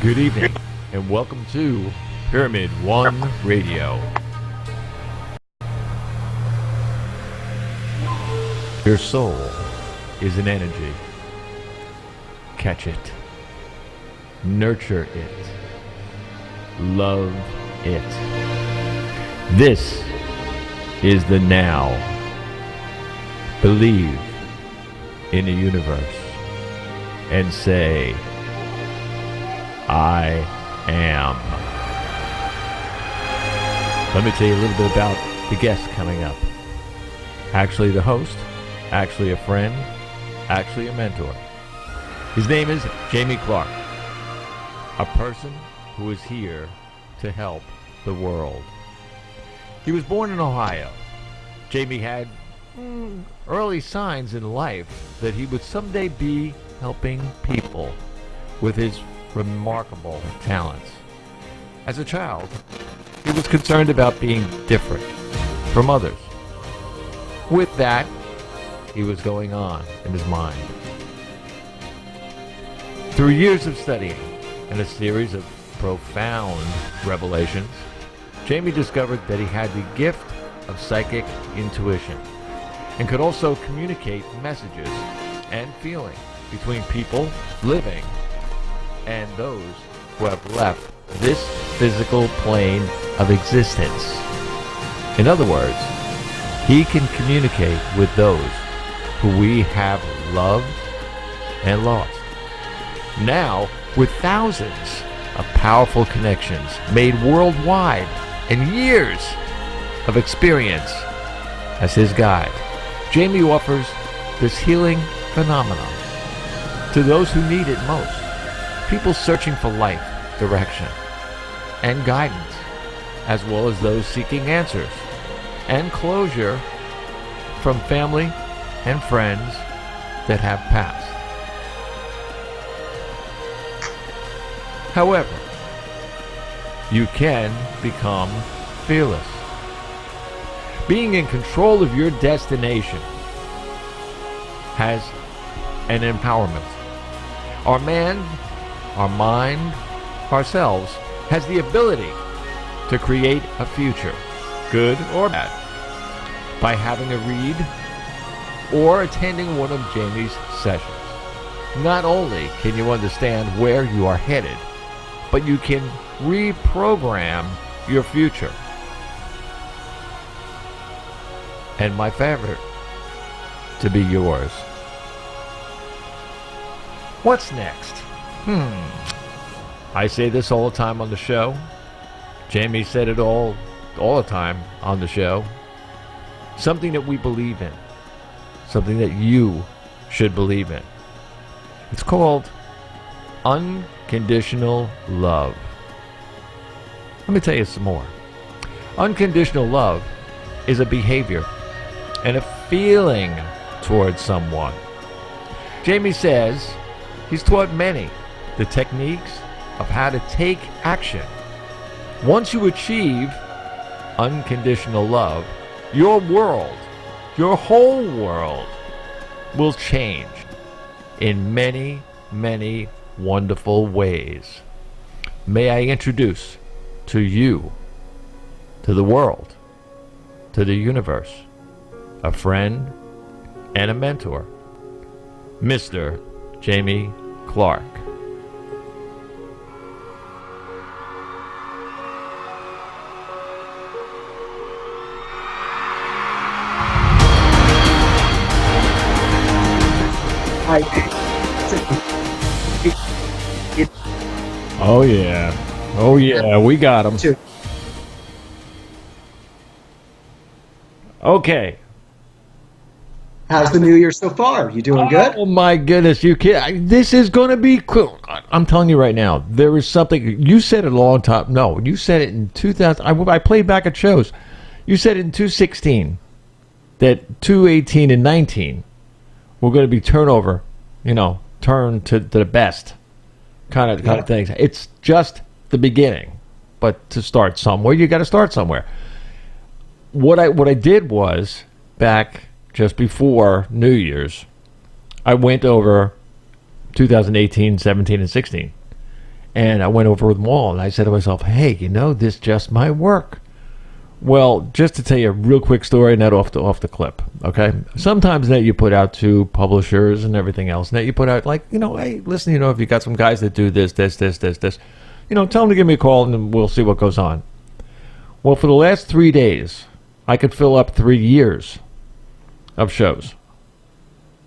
Good evening, and welcome to Pyramid One Radio. Your soul is an energy. Catch it. Nurture it. Love it. This is the now. Believe in the universe and say, I am. Let me tell you a little bit about the guest coming up. Actually the host, actually a friend, actually a mentor. His name is Jamie Clark, a person who is here to help the world. He was born in Ohio. Jamie had early signs in life that he would someday be helping people with his remarkable talents. As a child, he was concerned about being different from others. With that, he was going on in his mind. Through years of studying and a series of profound revelations, Jamie discovered that he had the gift of psychic intuition and could also communicate messages and feelings between people living and those who have left this physical plane of existence. In other words, he can communicate with those who we have loved and lost. Now, with thousands of powerful connections made worldwide and years of experience as his guide, Jamie offers this healing phenomenon to those who need it most. People searching for life, direction, and guidance, as well as those seeking answers and closure from family and friends that have passed. However, you can become fearless. Being in control of your destination has an empowerment. Our mind, ourselves, has the ability to create a future, good or bad, by having a read or attending one of Jamie's sessions. Not only can you understand where you are headed, but you can reprogram your future. And my favorite, to be yours. What's next? I say this all the time on the show. Jamie said it all the time on the show. Something that we believe in. Something that you should believe in. It's called unconditional love. Let me tell you some more. Unconditional love is a behavior and a feeling towards someone. Jamie says he's taught many the techniques of how to take action. Once you achieve unconditional love, your world, your whole world, will change in many, many wonderful ways. May I introduce to you, to the world, to the universe, a friend and a mentor, Mr. Jamie Clark. Oh yeah, we got him. Okay. How's the new year so far? You doing good? Oh my goodness, you kid! This is going to be cool. I'm telling you right now, there is something. You said it a long time. No, you said it in 2000. I played back at shows. You said it in 2016 that 2018 and 19 were going to be turnover. Turn to the best kind of things. It's just the beginning, but to start somewhere, you got to start somewhere. What I did was back just before New Year's, I went over 2018, 17, and 16, And I went over them all, and I said to myself, hey, this just might work. Well, just to tell you a real quick story, not off the clip, okay? Sometimes that you put out to publishers and everything else, and that you put out like, hey, listen, if you got some guys that do this, tell them to give me a call, and then we'll see what goes on. Well, for the last 3 days, I could fill up 3 years of shows.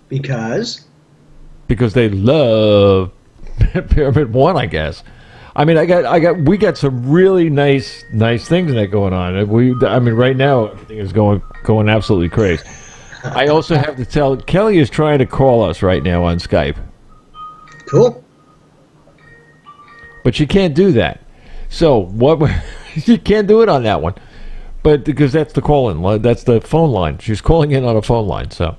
Because they love Pyramid One, I guess. I mean, we got some really nice things that going on. Right now everything is going absolutely crazy. I also have to tell Kelly is trying to call us right now on Skype. Cool. But she can't do that. So you can't do it on that one. But because that's the call-in, that's the phone line. She's calling in on a phone line. So,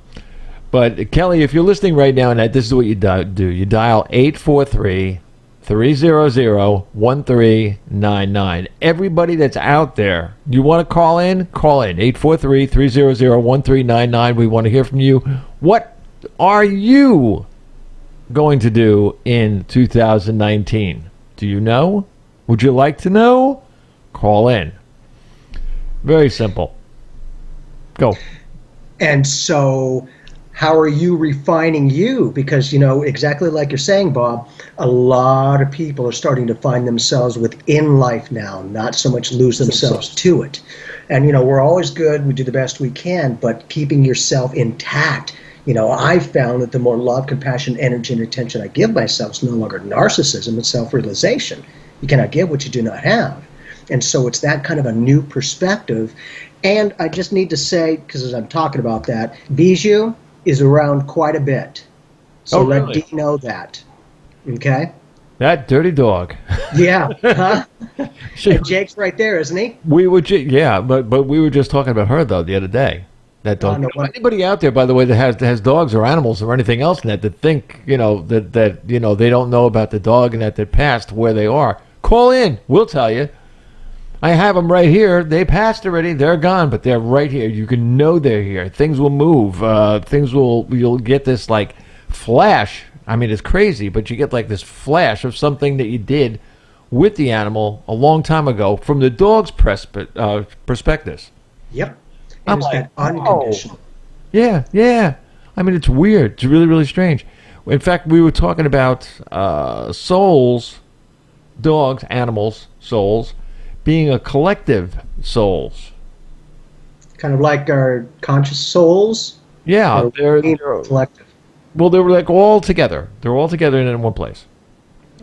but Kelly, if you're listening right now, and this is what you do: you dial 843-300-1399. Everybody that's out there, you want to call in? Call in 843-300-1399. We want to hear from you. What are you going to do in 2019? Do you know? Would you like to know? Call in. Very simple. Go. And so, how are you refining you? Because, exactly like you're saying, Bob, a lot of people are starting to find themselves within life now, not so much lose themselves to it. And, we're always good. We do the best we can, but keeping yourself intact. I've found that the more love, compassion, energy, and attention I give myself, it's no longer narcissism, it's self-realization. You cannot give what you do not have. And so it's that kind of a new perspective. And I just need to say, because as I'm talking about that, Bijou is around quite a bit. So really? Let Dee know that. Okay? That dirty dog. Yeah. Huh? And Jake's right there, isn't he? But we were just talking about her, though, the other day. That dog. Anybody out there, by the way, that has dogs or animals or anything else in that think, that they don't know about the dog and that they passed where they are, call in. We'll tell you. I have them right here. They passed already. They're gone, but they're right here. You can know they're here. Things will move. You'll get this like flash. I mean, it's crazy, but you get like this flash of something that you did with the animal a long time ago from the dog's perspective. Yep. I'm it's like, that unconditional. Yeah. I mean, it's weird. It's really, really strange. In fact, we were talking about souls, dogs, animals, souls, being a collective souls. Kind of like our conscious souls. Yeah, they're collective. Well, they were like all together. They're all together in one place.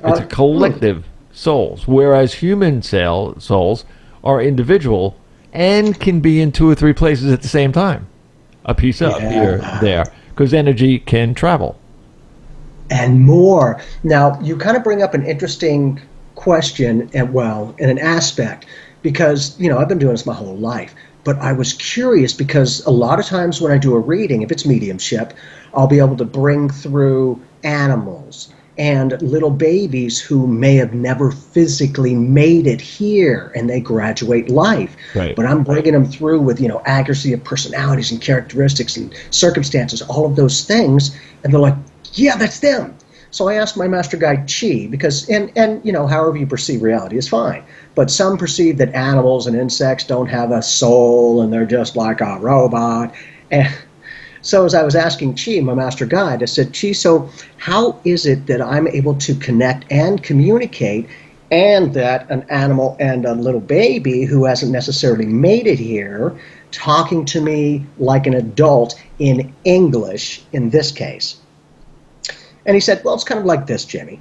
It's a collective souls, whereas human souls are individual and can be in 2 or 3 places at the same time. A piece up here, there, because energy can travel. And more. Now, you kind of bring up an interesting question, and in an aspect, because I've been doing this my whole life, but I was curious because a lot of times when I do a reading, if it's mediumship, I'll be able to bring through animals and little babies who may have never physically made it here, and they graduate life. Right. But I'm bringing them through with accuracy of personalities and characteristics and circumstances, all of those things, and they're like, yeah, that's them. So I asked my master guide Chi, because, and however you perceive reality is fine, but some perceive that animals and insects don't have a soul and they're just like a robot. And so as I was asking Chi, my master guide, I said, Chi, so how is it that I'm able to connect and communicate, and that an animal and a little baby who hasn't necessarily made it here talking to me like an adult in English in this case? And he said, well, it's kind of like this, Jimmy.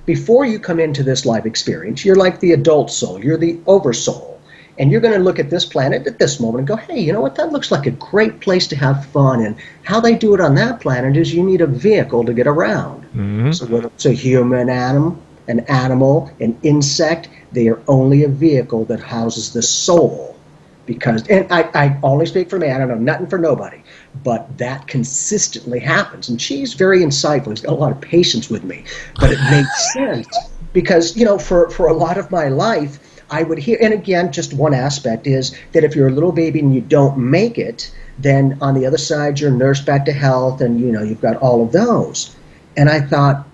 Before you come into this life experience, you're like the adult soul. You're the oversoul. And you're going to look at this planet at this moment and go, hey, you know what? That looks like a great place to have fun. And how they do it on that planet is you need a vehicle to get around. Mm-hmm. So whether it's a human animal, an insect, they are only a vehicle that houses the soul. Because, and I only speak for me, I don't know nothing for nobody, but that consistently happens. And she's very insightful. He's got a lot of patience with me, but it makes sense because, for a lot of my life, I would hear, and again, just one aspect is that if you're a little baby and you don't make it, then on the other side, you're nursed back to health and, you've got all of those. And I thought,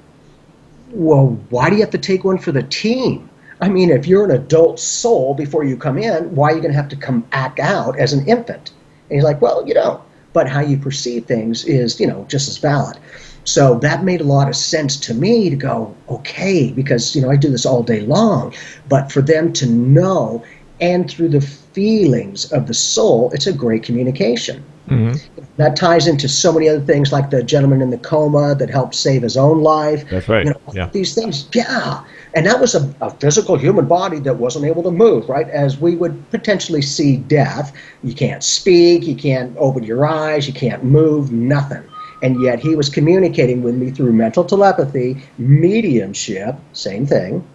well, why do you have to take one for the team? I mean, if you're an adult soul before you come in, why are you going to have to come act out as an infant? And he's like, well, you don't. But how you perceive things is, just as valid. So that made a lot of sense to me to go, okay, because, I do this all day long. But for them to know, and through the feelings of the soul, it's a great communication. Mm-hmm. That ties into so many other things, like the gentleman in the coma that helped save his own life. That's right. These things, yeah. And that was a physical human body that wasn't able to move, right? As we would potentially see death. You can't speak, you can't open your eyes, you can't move, nothing. And yet he was communicating with me through mental telepathy, mediumship, same thing,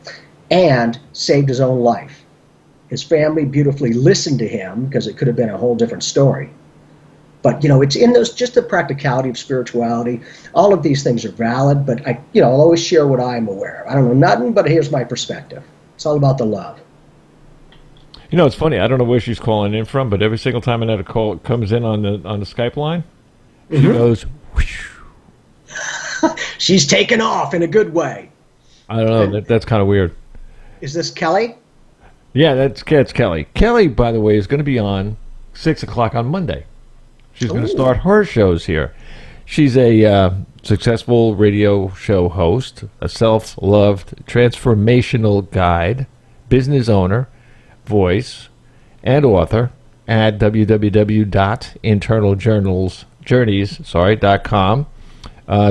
and saved his own life. His family beautifully listened to him because it could have been a whole different story. But, it's in those, just the practicality of spirituality. All of these things are valid, but I'll always share what I'm aware of. I don't know nothing, but here's my perspective. It's all about the love. It's funny. I don't know where she's calling in from, but every single time another call comes in on the Skype line, she goes, whoosh. She's taken off in a good way. I don't know. That's kind of weird. Is this Kelly? Yeah, that's Kelly. Kelly, by the way, is going to be on 6 o'clock on Monday. She's going to start her shows here. She's a successful radio show host, a self-loved transformational guide, business owner, voice, and author at www.internaljournalsjourneys.com.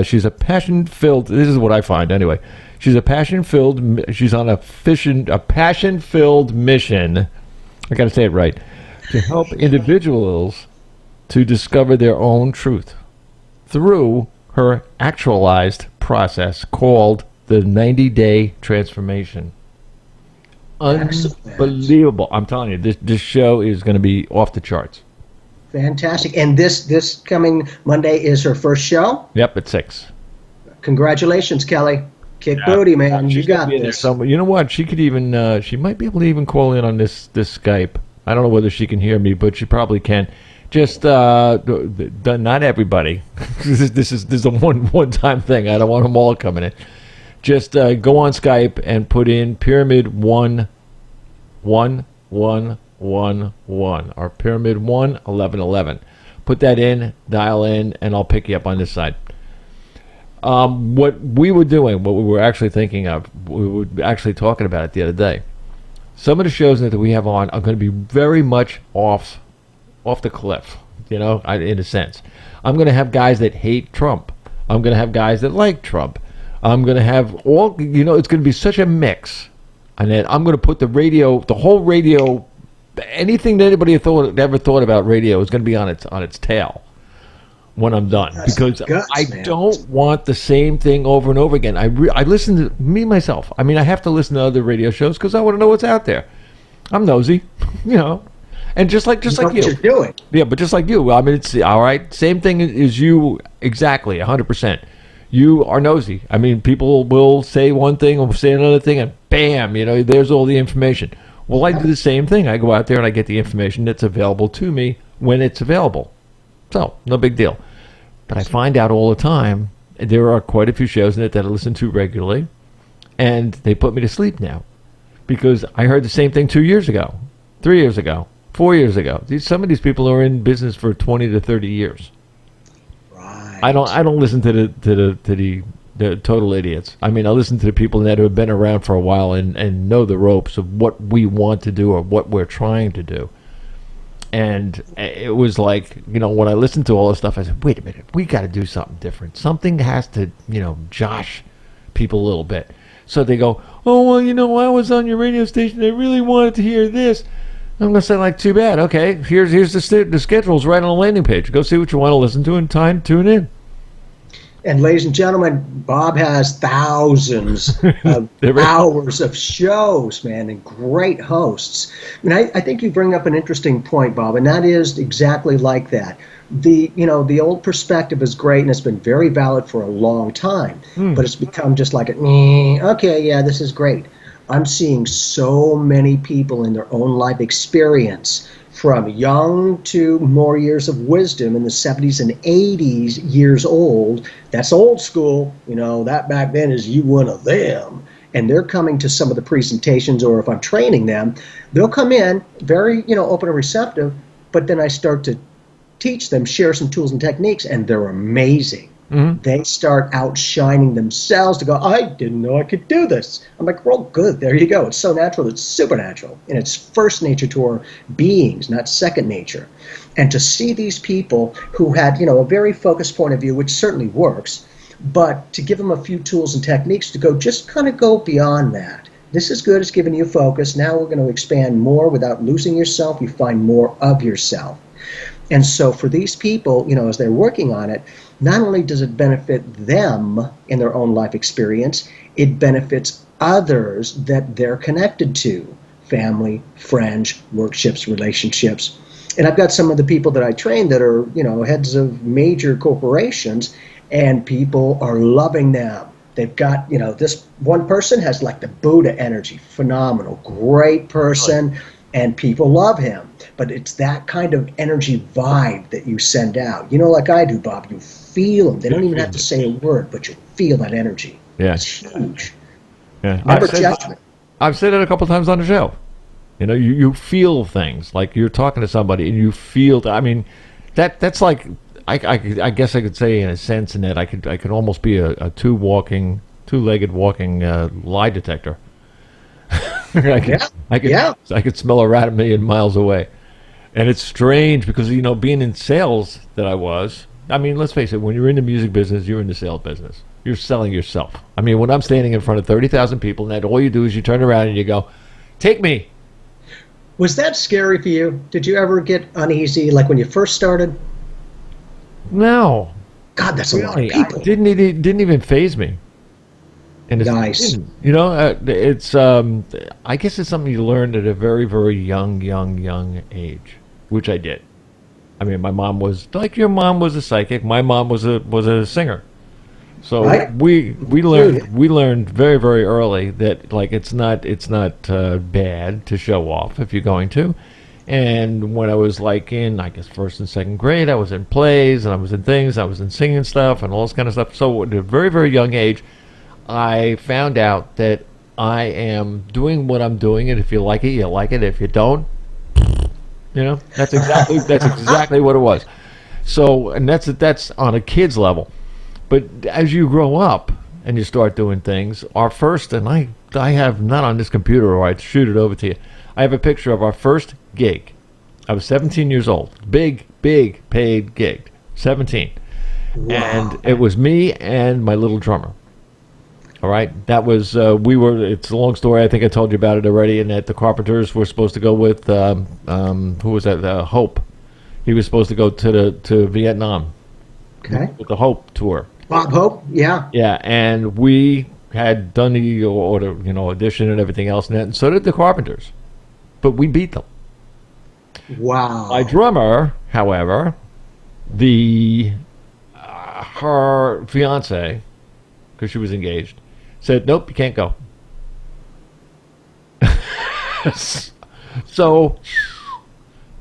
She's a passion-filled, this is what I find anyway, she's on a passion-filled mission, I got to say it right, to help individuals to discover their own truth through her actualized process called the 90-day transformation. Unbelievable. I'm telling you, this show is going to be off the charts. Fantastic. And this coming Monday is her first show? Yep, at 6. Congratulations, Kelly. Kick booty, man. You got this. You know what? She could even, she might be able to even call in on this Skype. I don't know whether she can hear me, but she probably can. Just not everybody. This is a one-time thing. I don't want them all coming in. Just go on Skype and put in Pyramid 11111 or Pyramid 11111. Put that in, dial in, and I'll pick you up on this side. What we were doing, what we were actually thinking of, we were actually talking about it the other day. Some of the shows that we have on are going to be very much off the cliff, in a sense. I'm going to have guys that hate Trump. I'm going to have guys that like Trump. I'm going to have all, it's going to be such a mix. And then I'm going to put the whole radio, anything that anybody ever thought about radio is going to be on its tail when I'm done. Because I don't want the same thing over and over again. I listen to me, myself. I mean, I have to listen to other radio shows because I want to know what's out there. I'm nosy, And just like you. What you're doing. Yeah, but just like you. I mean, it's all right. Same thing as you, exactly, 100%. You are nosy. I mean, people will say one thing or say another thing, and bam, there's all the information. Well, I do the same thing. I go out there and I get the information that's available to me when it's available. So, no big deal. But I find out all the time, there are quite a few shows in it that I listen to regularly, and they put me to sleep now. Because I heard the same thing 2 years ago, 3 years ago, 4 years ago. Some of these people are in business for 20 to 30 years. Right. I don't listen to the total idiots. I mean, I listen to the people that have been around for a while and know the ropes of what we want to do or what we're trying to do. And it was like, when I listened to all this stuff, I said, wait a minute, we got to do something different. Something has to, josh people a little bit. So they go, oh, well, I was on your radio station. I really wanted to hear this. I'm going to say, too bad. Okay, here's the schedules right on the landing page. Go see what you want to listen to and tune in. And ladies and gentlemen, Bob has thousands of hours of shows, man, and great hosts. I mean, I think you bring up an interesting point, Bob, and that is exactly like that. The old perspective is great, and it's been very valid for a long time, but it's become just like, okay, yeah, this is great. I'm seeing so many people in their own life experience from young to more years of wisdom in the 70s and 80s years old. That's old school. That back then is you one of them. And they're coming to some of the presentations, or if I'm training them, they'll come in very, open and receptive, but then I start to teach them, share some tools and techniques, and they're amazing. Mm-hmm. They start outshining themselves to go, I didn't know I could do this. I'm like, well, good, there you go. It's so natural, it's supernatural. And it's first nature to our beings, not second nature. And to see these people who had, a very focused point of view, which certainly works, but to give them a few tools and techniques to just kind of go beyond that. This is good, it's giving you focus. Now we're going to expand more without losing yourself. You find more of yourself. And so for these people, as they're working on it, not only does it benefit them in their own life experience, it benefits others that they're connected to, family, friends, workshops, relationships. And I've got some of the people that I train that are, heads of major corporations, and people are loving them. They've got, this one person has like the Buddha energy, phenomenal, great person, and people love him. But it's that kind of energy vibe that you send out. Like I do, Bob, you feel them. They don't even have to say a word, but you feel that energy. Yeah. It's huge. Yeah. Never judgment. I've said it a couple times on the show. You feel things, like you're talking to somebody and you feel, that's like, I guess I could say in a sense in that I could almost be a two-legged walking lie detector. I could smell a rat a million miles away. And it's strange because, being in sales that I was, let's face it, when you're in the music business, you're in the sales business. You're selling yourself. When I'm standing in front of 30,000 people, and that all you do is you turn around and you go, take me. Was that scary for you? Did you ever get uneasy, like when you first started? No. God, that's a lot of people. It didn't even faze me. And it's, nice. It's I guess it's something you learn at a very, very young age, which I did. My mom was like your mom was a psychic. My mom was a singer. So we learned very, very early that like it's not bad to show off if you're going to. And when I was like in, I guess, first and second grade, I was in plays and I was in things, I was in singing stuff and all this kind of stuff. So at a very, very young age, I found out that I am doing what I'm doing, and if you like it, you like it. If you don't, that's exactly what it was. So, and that's on a kid's level. But as you grow up and you start doing things, our first, and I have not on this computer, or I'd shoot it over to you. I have a picture of our first gig. I was 17 years old. Big paid gig. 17. Wow. And it was me and my little drummer. All right. That was, it's a long story. I think I told you about it already. And that the Carpenters were supposed to go with, who was that? Hope. He was supposed to go to Vietnam. Okay. With the Hope tour. Bob Hope, yeah. Yeah. And we had done the audition and everything else. And so did the Carpenters. But we beat them. Wow. My drummer, however, her fiance, because she was engaged, said, nope, you can't go. So,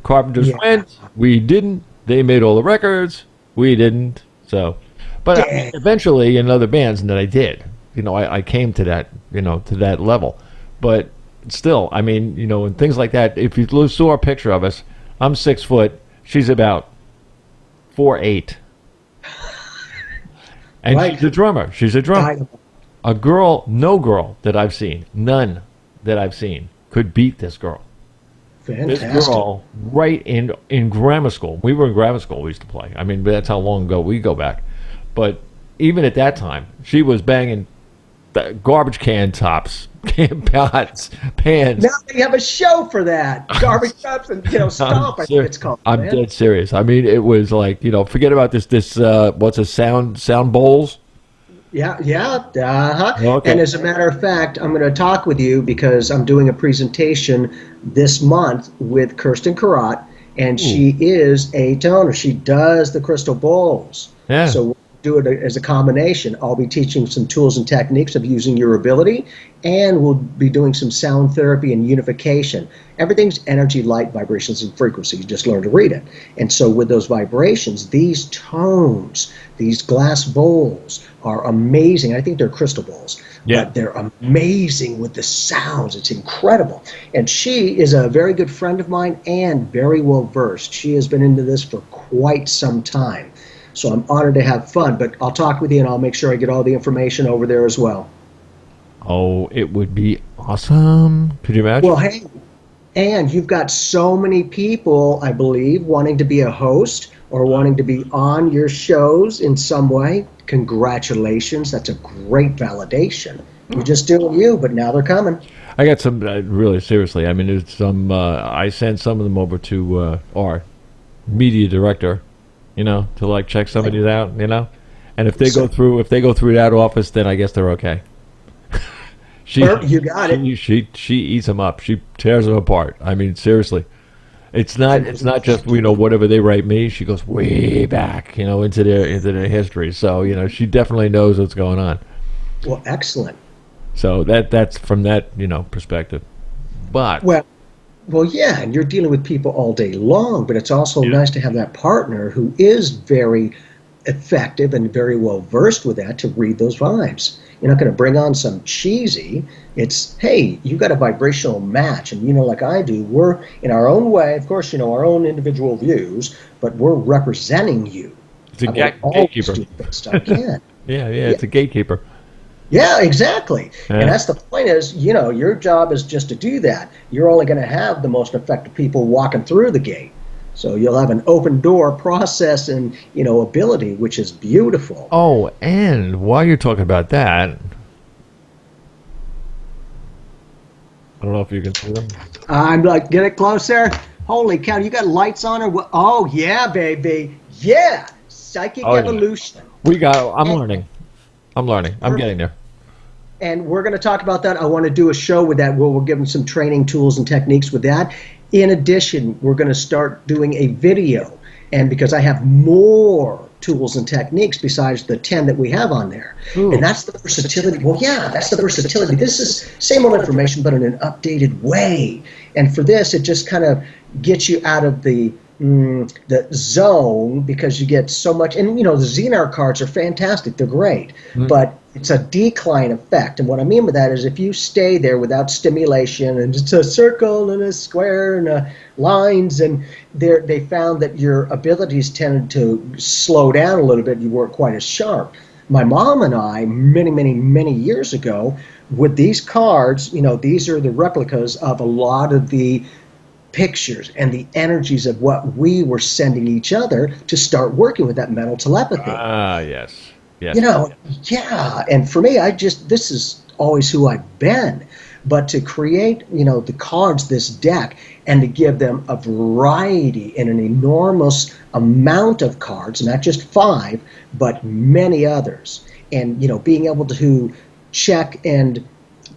Carpenters went. We didn't. They made all the records. We didn't. So, but eventually in other bands that I did, I came to that, to that level. But still, and things like that, if you saw a picture of us, I'm 6 foot, she's about 4'8". And right. She's a drummer. No girl that I've seen, none that I've seen, could beat this girl. Fantastic. This girl, right in grammar school. We were in grammar school, we used to play. That's how long ago we go back. But even at that time, she was banging garbage can tops, pots, pans. Now they have a show for that. Garbage tops and stomp, I think it's called. I'm dead serious. It was like, forget about this what's a sound bowls? Yeah, uh-huh. Okay. And as a matter of fact, I'm going to talk with you because I'm doing a presentation this month with Kirsten Karat, and she is a toner. She does the crystal bowls. Yeah. So do it as a combination. I'll be teaching some tools and techniques of using your ability, and we'll be doing some sound therapy and unification. Everything's energy, light, vibrations, and frequency. You just learn to read it. And so with those vibrations, these tones, these glass bowls are amazing. I think they're crystal bowls. Yeah. But they're amazing with the sounds. It's incredible. And she is a very good friend of mine and very well versed. She has been into this for quite some time. So I'm honored to have fun, but I'll talk with you and I'll make sure I get all the information over there as well. Oh, it would be awesome. Could you imagine? Well, hey, and you've got so many people, I believe, wanting to be a host or wanting to be on your shows in some way. Congratulations. That's a great validation. You're just doing you, but now they're coming. I got some, really, seriously. I mean, there's some, I sent some of them over to our media director, to like check some of these out, and if they go through that office, then I guess they're okay. You got it. She eats them up. She tears them apart. I mean, seriously, it's not just whatever they write me. She goes way back, into their history. So she definitely knows what's going on. Well, excellent. So that's from that perspective, but Well, yeah, and you're dealing with people all day long, but it's also nice to have that partner who is very effective and very well versed with that to read those vibes. You're not going to bring on some cheesy. It's, hey, you got a vibrational match, and like I do, we're in our own way, of course, our own individual views, but we're representing you. It's a gatekeeper. Yeah, it's a gatekeeper. Yeah, exactly. Yeah. And that's the point is, your job is just to do that. You're only going to have the most effective people walking through the gate. So you'll have an open door process and, ability, which is beautiful. Oh, and while you're talking about that, I don't know if you can see them. I'm like, get it closer. Holy cow, you got lights on or what? Oh, yeah, baby. Yeah. Psychic evolution. Yeah. I'm learning. I'm getting there. And we're going to talk about that. I want to do a show with that where we'll give them some training tools and techniques with that. In addition, we're going to start doing a video. And because I have more tools and techniques besides the 10 that we have on there. Ooh. And that's the versatility. Well, yeah, that's the versatility. This is same old information, but in an updated way. And for this, it just kind of gets you out of the zone because you get so much, and the Xenar cards are fantastic, they're great, but it's a decline effect. And what I mean by that is if you stay there without stimulation and it's a circle and a square and lines, and they found that your abilities tended to slow down a little bit, you weren't quite as sharp. My mom and I, many years ago, with these cards, these are the replicas of a lot of the pictures and the energies of what we were sending each other to start working with that mental telepathy. Yes. Yeah. And for me, this is always who I've been. But to create, the cards, this deck, and to give them a variety and an enormous amount of cards, not just 5, but many others. And, being able to check and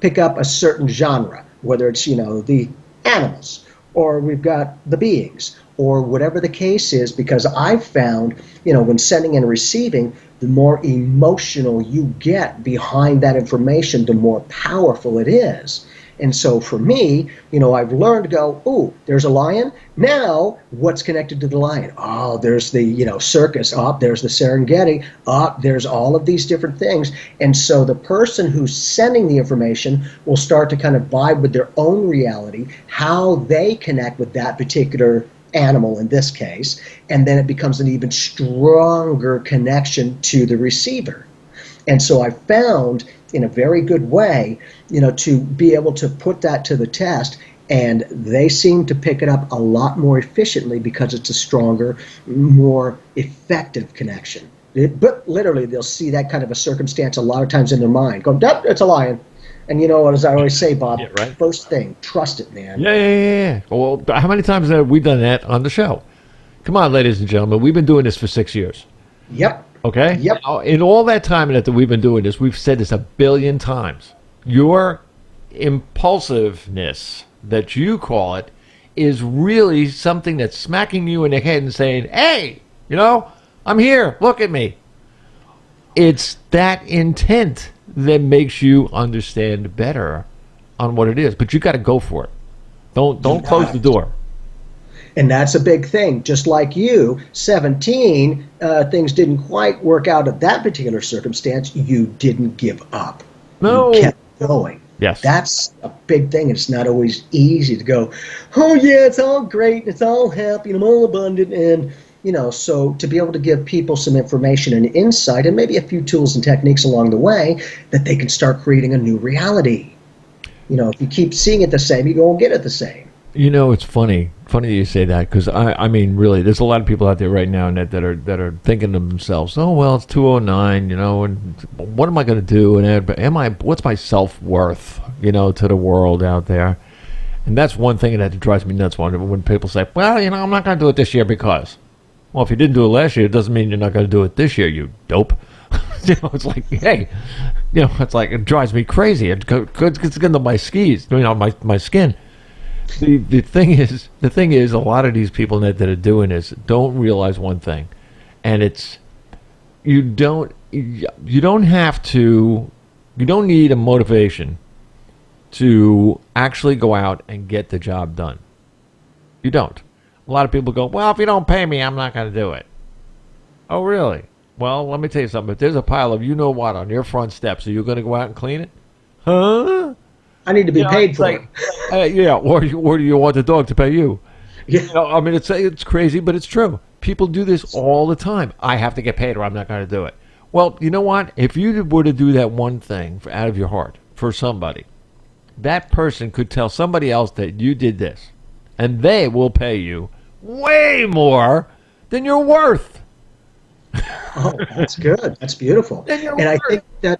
pick up a certain genre, whether it's, the animals, or we've got the beings, or whatever the case is, because I've found, when sending and receiving, the more emotional you get behind that information, the more powerful it is. And so for me, I've learned to go, ooh, there's a lion. Now, what's connected to the lion? Oh, there's the, circus. Oh, there's the Serengeti. Oh, there's all of these different things. And so the person who's sending the information will start to kind of vibe with their own reality, how they connect with that particular animal in this case, and then it becomes an even stronger connection to the receiver. And so I found in a very good way, to be able to put that to the test, and they seem to pick it up a lot more efficiently because it's a stronger, more effective connection. But literally, they'll see that kind of a circumstance a lot of times in their mind, go, "Duh, it's a lion." And as I always say, Bob, right. First thing, trust it, man. Yeah. Well, how many times have we done that on the show? Come on, ladies and gentlemen, we've been doing this for 6 years. Yep. Okay? Yep. Now, in all that time that we've been doing this, we've said this 1 billion times. Your impulsiveness, that you call it, is really something that's smacking you in the head and saying, hey, I'm here, look at me. it's that intent that makes you understand better on what it is. But you got to go for it. Don't close the door. And that's a big thing. Just like you, 17, things didn't quite work out at that particular circumstance. You didn't give up. No. You kept going. Yes. That's a big thing. It's not always easy to go, oh, yeah, it's all great. It's all happy. And I'm all abundant. And, so to be able to give people some information and insight and maybe a few tools and techniques along the way that they can start creating a new reality. If you keep seeing it the same, you go and get it the same. It's funny that you say that, because I mean, really, there's a lot of people out there right now, Ned, that are thinking to themselves, oh, well, it's 209, and what am I going to do? And what's my self-worth, to the world out there? And that's one thing that drives me nuts when people say, well, I'm not going to do it this year because. Well, if you didn't do it last year, it doesn't mean you're not going to do it this year, you dope. It's like, hey, it's like, it drives me crazy. It gets into my skis, my skin. The thing is, a lot of these people that are doing this don't realize one thing, and it's you don't need a motivation to actually go out and get the job done. You don't. A lot of people go, well, if you don't pay me, I'm not going to do it. Oh, really? Well, let me tell you something. If there's a pile of you-know-what on your front steps, are you going to go out and clean it? Huh? I need to be paid for it. Yeah, or do you want the dog to pay you? Yeah. I mean, it's crazy, but it's true. People do this all the time. I have to get paid or I'm not going to do it. Well, you know what? If you were to do that one thing out of your heart for somebody, that person could tell somebody else that you did this, and they will pay you way more than you're worth. Oh, that's good. That's beautiful. And I think that,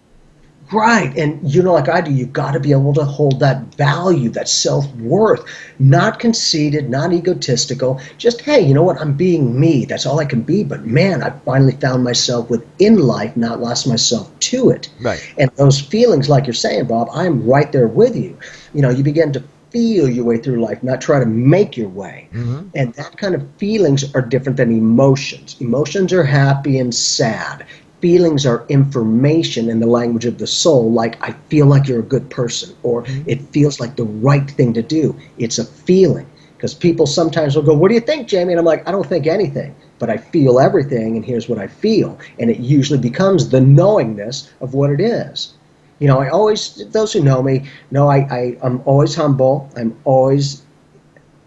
right, and like I do, you've got to be able to hold that value, that self-worth, not conceited, not egotistical, just, hey, you know what, I'm being me, that's all I can be, but man, I finally found myself within life, not lost myself to it. Right. And those feelings, like you're saying, Bob, I'm right there with you. You begin to feel your way through life, not try to make your way. Mm-hmm. And that kind of feelings are different than emotions. Emotions are happy and sad. Feelings are information in the language of the soul, like I feel like you're a good person, or it feels like the right thing to do. It's a feeling. Because people sometimes will go, what do you think, Jamie? And I'm like, I don't think anything, but I feel everything, and here's what I feel. And it usually becomes the knowingness of what it is. I always, those who know me know I'm always humble. I'm always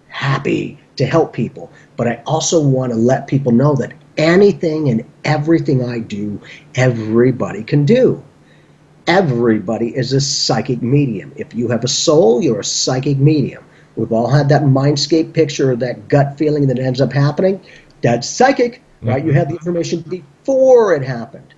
happy to help people. But I also want to let people know that anything and everything I do, everybody can do. Everybody is a psychic medium. If you have a soul, you're a psychic medium. We've all had that mindscape picture or that gut feeling that ends up happening. That's psychic, right? You had the information before it happened.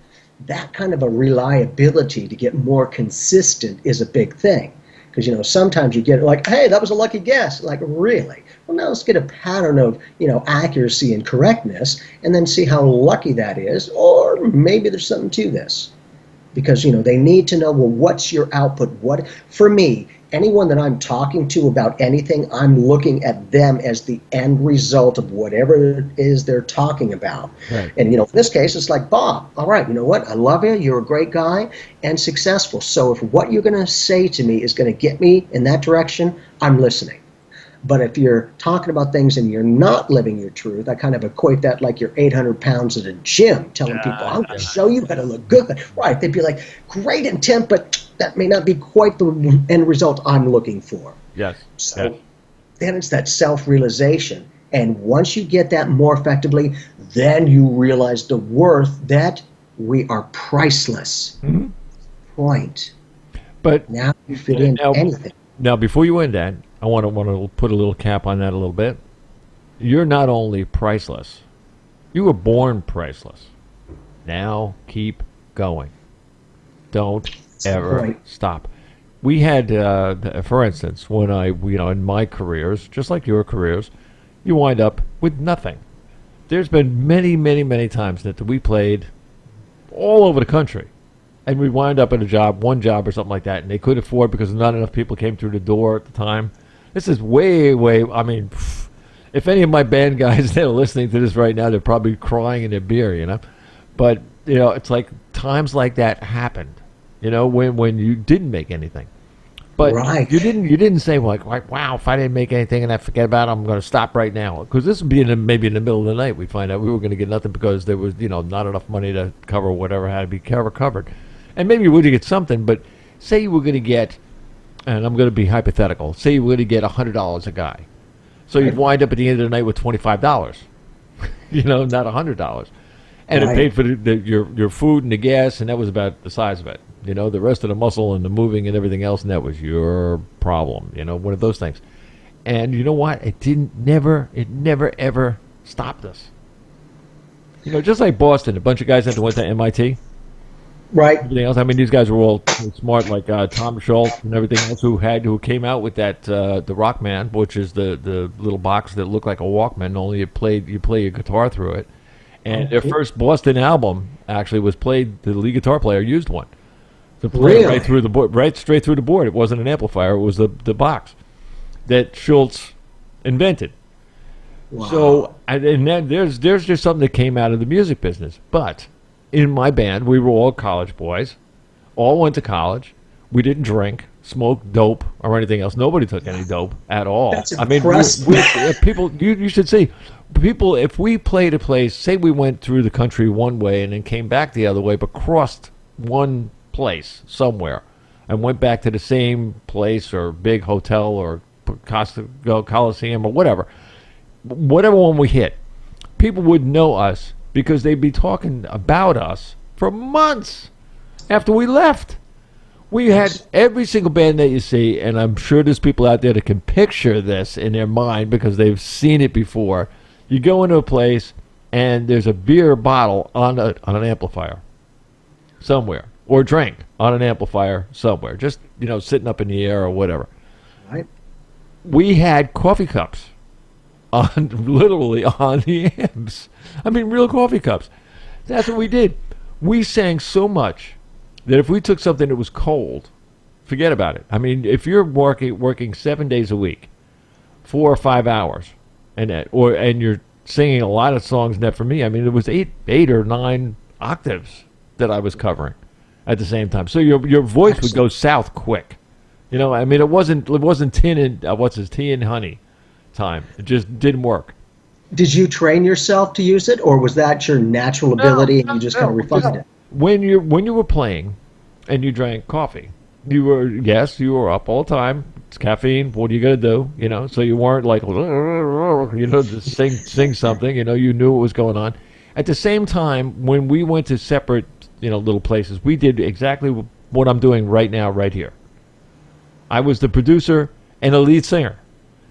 That kind of a reliability to get more consistent is a big thing. Because, sometimes you get like, hey, that was a lucky guess. Like, really? Well, now let's get a pattern of, accuracy and correctness and then see how lucky that is. Or maybe there's something to this. Because, they need to know, well, what's your output? What, for me, anyone that I'm talking to about anything, I'm looking at them as the end result of whatever it is they're talking about. Right. And, in this case, it's like, Bob, all right, you know what? I love you. You're a great guy and successful. So if what you're going to say to me is going to get me in that direction, I'm listening. But if you're talking about things and you're not living your truth, I kind of equate that like you're 800 pounds at a gym telling people, I'm going to show you how to look good. Right. They'd be like, great intent, but that may not be quite the end result I'm looking for. Yes. So then it's that self-realization. And once you get that more effectively, then you realize the worth that we are priceless. Mm-hmm. Point. But now you fit in anything. Now, before you end that, I want to put a little cap on that a little bit. You're not only priceless, you were born priceless. Now keep going. Don't ever stop. We had, for instance, when in my careers, just like your careers, you wind up with nothing. There's been many, many, many times that we played all over the country. And we wind up at one job or something like that, and they couldn't afford because not enough people came through the door at the time. This is way, I mean, if any of my band guys that are listening to this right now, they're probably crying in their beer, But, it's like times like that happened. When you didn't make anything. But Right. you didn't say like, wow, if I didn't make anything and I forget about it, I'm going to stop right now. Because this would be maybe in the middle of the night. We find out we were going to get nothing because there was not enough money to cover whatever had to be covered. And maybe you would get something, but say you were going to get, and I'm going to be hypothetical, say you were going to get $100 a guy. So you'd wind up at the end of the night with $25, not $100. And Right. it paid for your food and the gas, and that was about the size of it. The rest of the muscle and the moving and everything else, and that was your problem. One of those things. And you know what? It never ever stopped us. Just like Boston, a bunch of guys that went to MIT. Right. Everything else. I mean, these guys were all smart, like Tom Schultz and everything else, who came out with that the Rockman, which is the little box that looked like a Walkman, only you play your guitar through it. And their first Boston album actually was played. The lead guitar player used one to play Really? right through the board, right straight through the board. It wasn't an amplifier; it was the box that Schultz invented. Wow. So, and then there's just something that came out of the music business. But in my band, we were all college boys, all went to college. We didn't drink, smoke dope, or anything else. Nobody took any dope at all. That's I mean, impressive. people, you should see. People, if we played a place, say we went through the country one way and then came back the other way, but crossed one place somewhere and went back to the same place or big hotel or Coliseum or whatever one we hit, people would know us because they'd be talking about us for months after we left. We had every single band that you see, and I'm sure there's people out there that can picture this in their mind because they've seen it before. You go into a place, and there's a beer bottle on an amplifier somewhere, or a drink on an amplifier somewhere, just sitting up in the air or whatever. Right. We had coffee cups literally on the amps. I mean, real coffee cups. That's what we did. We sang so much that if we took something that was cold, forget about it. I mean, if you're working 7 days a week, 4 or 5 hours, and you're singing a lot of songs. Net for me, I mean, it was eight or nine octaves that I was covering at the same time. So your voice would go south quick. I mean, it wasn't tea and honey time. It just didn't work. Did you train yourself to use it, or was that your natural ability and you just kind of refined it? When you were playing, and you drank coffee, you were up all the time. It's caffeine. What are you gonna do? So you weren't like to sing something. You knew what was going on. At the same time, when we went to separate little places, we did exactly what I'm doing right now, right here. I was the producer and a lead singer.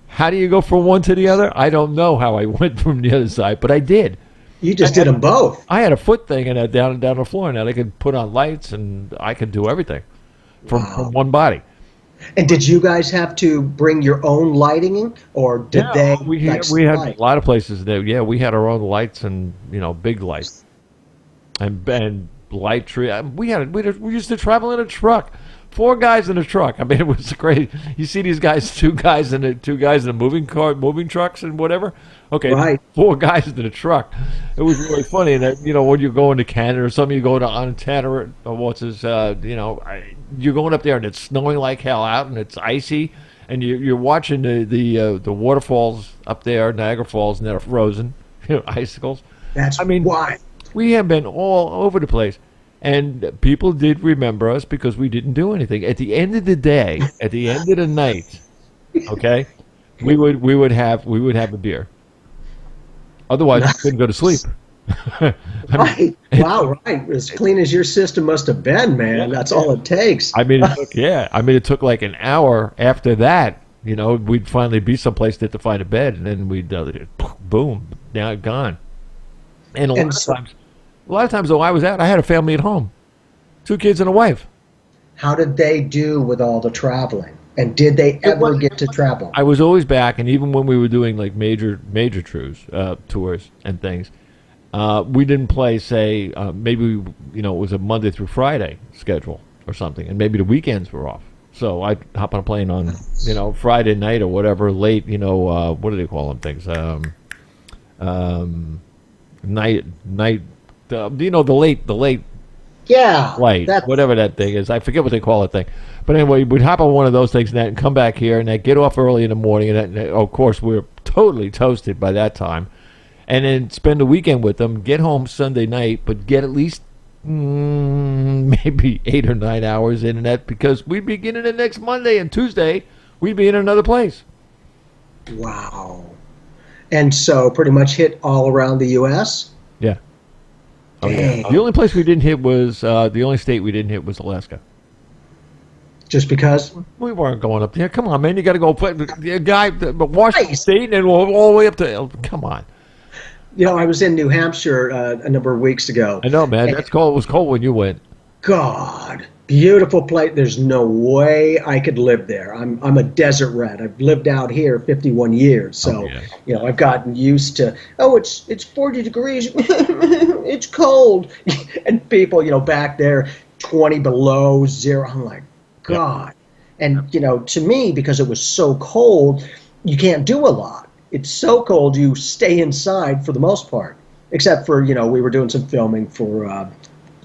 How do you go from one to the other? I don't know how I went from the other side, but I did. You just did them both. I had a foot thing and down the floor, and I could put on lights, and I could do everything from one body. And did you guys have to bring your own lighting in, or did they? We had a lot of places that we had our own lights and big lights and light tree. We used to travel in a truck. 4 guys in a truck. I mean, it was great. You see these guys, two guys in a moving trucks and whatever. Okay, Right. 4 guys in a truck. It was really funny. And when you go into Canada or something, you go to Ontario or you're going up there and it's snowing like hell out and it's icy, and you're watching the waterfalls up there, Niagara Falls, and they're frozen, icicles. That's why. We have been all over the place. And people did remember us because we didn't do anything. At the end of the day, at the end of the night, okay, we would have a beer. Otherwise, we couldn't go to sleep. Right. Wow. Right. As clean as your system must have been, man. That's all it takes. I mean, it took like an hour after that. We'd finally be someplace to find a bed, and then we'd boom, now gone. And a lot of times, though, I was out. I had a family at home, 2 kids and a wife. How did they do with all the traveling? And did they ever get to travel? I was always back, and even when we were doing like major tours and things, we didn't play. Say maybe it was a Monday through Friday schedule or something, and maybe the weekends were off. So I'd hop on a plane on Friday night or whatever, late. What do they call them things? Night. The late Yeah, flight, that whatever that thing is. I forget what they call it thing. But anyway, we'd hop on one of those things and come back here and then get off early in the morning. And then, of course, we're totally toasted by that time. And then spend the weekend with them, get home Sunday night, but get at least maybe 8 or 9 hours internet because we'd be getting it next Monday and Tuesday. We'd be in another place. wow. And so pretty much hit all around the U.S. Yeah. Oh, yeah. Dang. The only place we didn't hit was the only state we didn't hit was Alaska. Just because? We weren't going up there. Come on, man. You got to go play the guy, Washington Nice. State, and all the way up to. Come on. You know, I was in New Hampshire a number of weeks ago. I know, man. That's cold. It was cold when you went. God, beautiful place. There's no way I could live there. I'm a desert rat. I've lived out here 51 years, so yeah. you know I've gotten used to. Oh, it's 40 degrees. It's cold, and people, you know, back there 20 below zero. I'm like, God, and you know, to me, because it was so cold, you can't do a lot. It's so cold, you stay inside for the most part, except for, you know, we were doing some filming for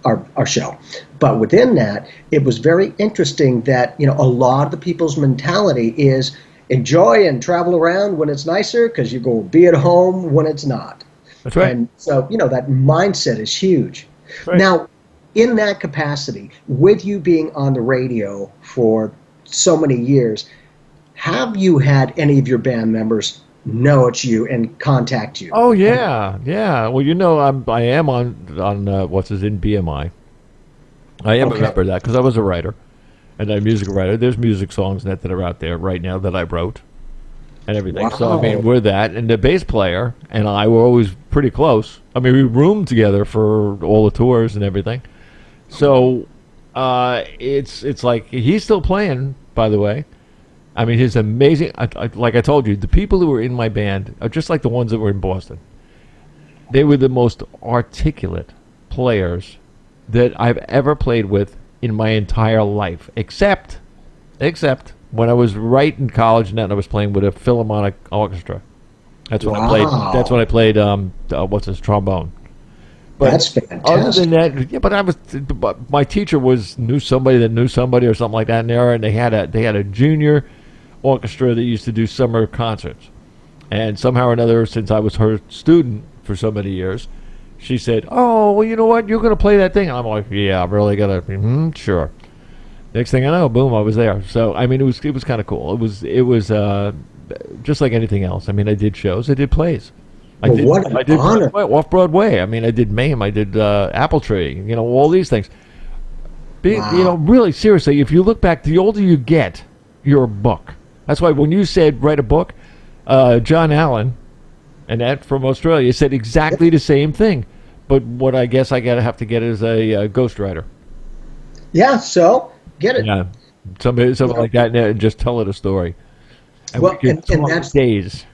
our show. But within that, it was very interesting that, you know, a lot of the people's mentality is enjoy and travel around when it's nicer because you're going to be at home when it's not. That's right. And so, you know, that mindset is huge. Right. Now, in that capacity, with you being on the radio for so many years, have you had any of your band members know it's you and contact you? Oh yeah, yeah. Well, you know, I am on what's his in BMI. I am a member of that because I was a writer, and I'm a music writer. There's music songs that are out there right now that I wrote, and everything. So I mean, Wow. we're that, and the bass player and I were always pretty close. I mean, we roomed together for all the tours and everything. So it's like he's still playing, by the way. I mean, his amazing. Like I told you, the people who were in my band are just like the ones that were in Boston. They were the most articulate players that I've ever played with in my entire life, except when I was right in college and I was playing with a Philharmonic orchestra. That's when I played. Wow. That's when I played. What's his trombone? But That's other fantastic. than that, yeah. But my teacher knew somebody that knew somebody or something like that in there, and they had a junior orchestra that used to do summer concerts. And somehow or another, since I was her student for so many years, she said, "Oh, well, you know what? You're going to play that thing." And I'm like, "Yeah, I'm really gonna." Sure. Next thing I know, boom, I was there. So I mean, it was kind of cool. It was just like anything else. I mean, I did shows, I did plays. Well, what an I did honor. off Broadway. I mean, I did Mame, I did Apple Tree. You know, all these things. You know, really seriously, if you look back, the older you get, you're a book. That's why when you said write a book, John Allen, and that from Australia, said exactly the same thing. But what I guess I have to get is a ghostwriter. Yeah, so get it. Yeah, something like that, and just tell it a story. And Well, we could and talk that's- days.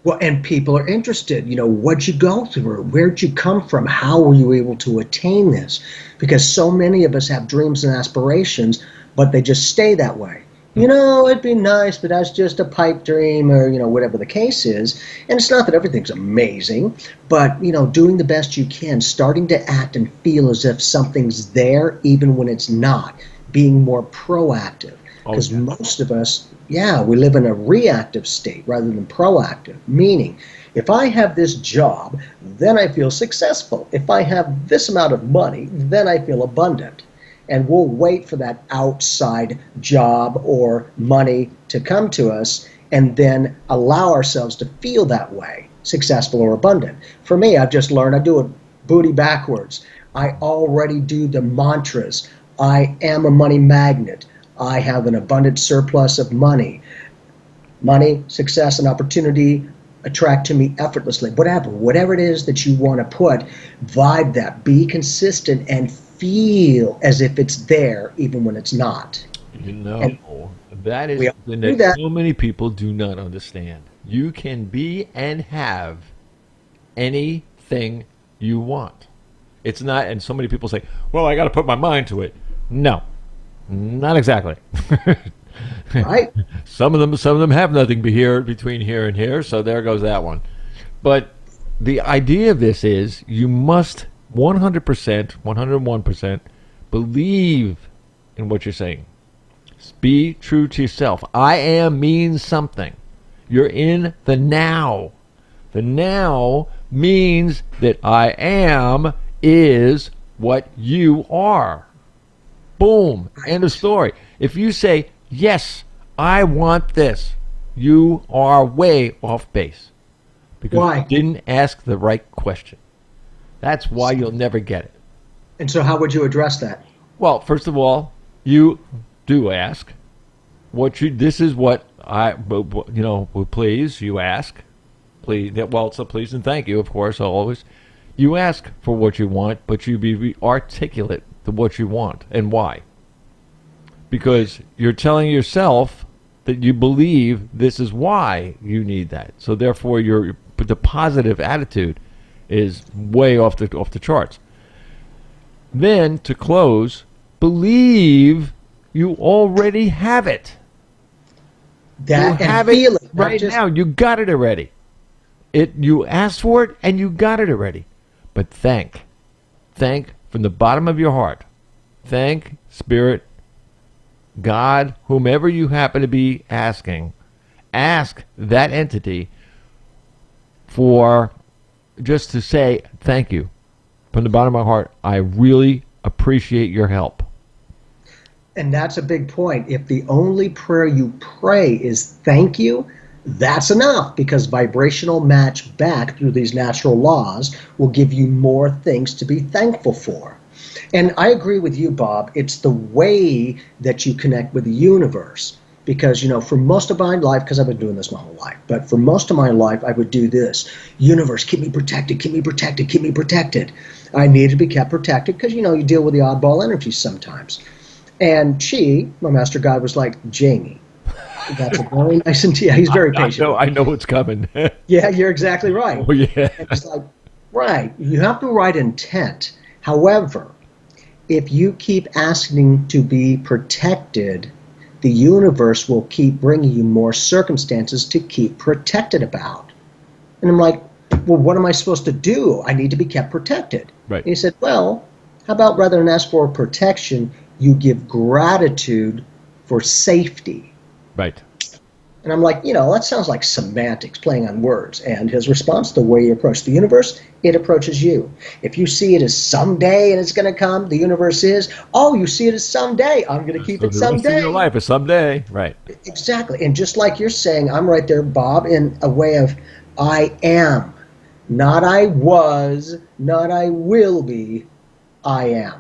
Well, and people are interested. You know, what'd you go through? Where'd you come from? How were you able to attain this? Because so many of us have dreams and aspirations, but they just stay that way. You know, it'd be nice, but that's just a pipe dream, or, you know, whatever the case is. And it's not that everything's amazing, but, you know, doing the best you can, starting to act and feel as if something's there, even when it's not, being more proactive. Because most of us, we live in a reactive state rather than proactive, meaning if I have this job, then I feel successful. If I have this amount of money, then I feel abundant. And we'll wait for that outside job or money to come to us and then allow ourselves to feel that way, successful or abundant. For me, I've just learned I do it booty backwards. I already do the mantras. I am a money magnet. I have an abundant surplus of money. Money, success, and opportunity attract to me effortlessly. Whatever it is that you want to put, vibe that. Be consistent and feel as if it's there even when it's not. You know, And that is we something do that that. so many people do not understand. You can be and have anything you want. It's not, and so many people say, well, I got to put my mind to it. No, not exactly. Right? Some of them have nothing between here and here, so there goes that one. But the idea of this is you must 100%, 101% Believe in what you're saying. Be true to yourself. I am means something. You're in the now. The now means that I am is what you are. Boom. End of story. If you say, yes, I want this, you are way off base. Because Why? you didn't ask the right question. That's why you'll never get it. And so how would you address that? Well, first of all, you do ask. This is what please, you ask. Please, well, it's a please and thank you, of course, always. You ask for what you want, but you be articulate to what you want and why. Because you're telling yourself that you believe this is why you need that. So therefore, the positive attitude is way off the charts. Then, to close, believe you already have it. That You have and feel it right now. You got it already. You asked for it and you got it already. But thank from the bottom of your heart. Thank Spirit, God, whomever you happen to be asking. Ask that entity for just to say thank you from the bottom of my heart. I really appreciate your help. And that's a big point. If the only prayer you pray is thank you, that's enough, because vibrational match back through these natural laws will give you more things to be thankful for. And I agree with you, Bob. It's the way that you connect with the universe. Because, for most of my life, because I've been doing this my whole life, but for most of my life, I would do this. Universe, keep me protected, keep me protected, keep me protected. I needed to be kept protected because, you deal with the oddball energies sometimes. And Chi, my master guide, was like, Jamie, that's a very nice and he's very patient. I know what's coming. Yeah, you're exactly right. Oh, yeah. And it's like, right, you have the right intent. However, if you keep asking to be protected, the universe will keep bringing you more circumstances to keep protected about. And I'm like, well, what am I supposed to do? I need to be kept protected. Right. And he said, well, how about rather than ask for protection, you give gratitude for safety. Right. And I'm like, that sounds like semantics, playing on words. And his response, the way you approach the universe, it approaches you. If you see it as someday and it's going to come, the universe is, you see it as someday. I'm going to keep it someday. The rest of your life is someday. Right. Exactly. And just like you're saying, I'm right there, Bob, in a way of I am. Not I was, not I will be, I am.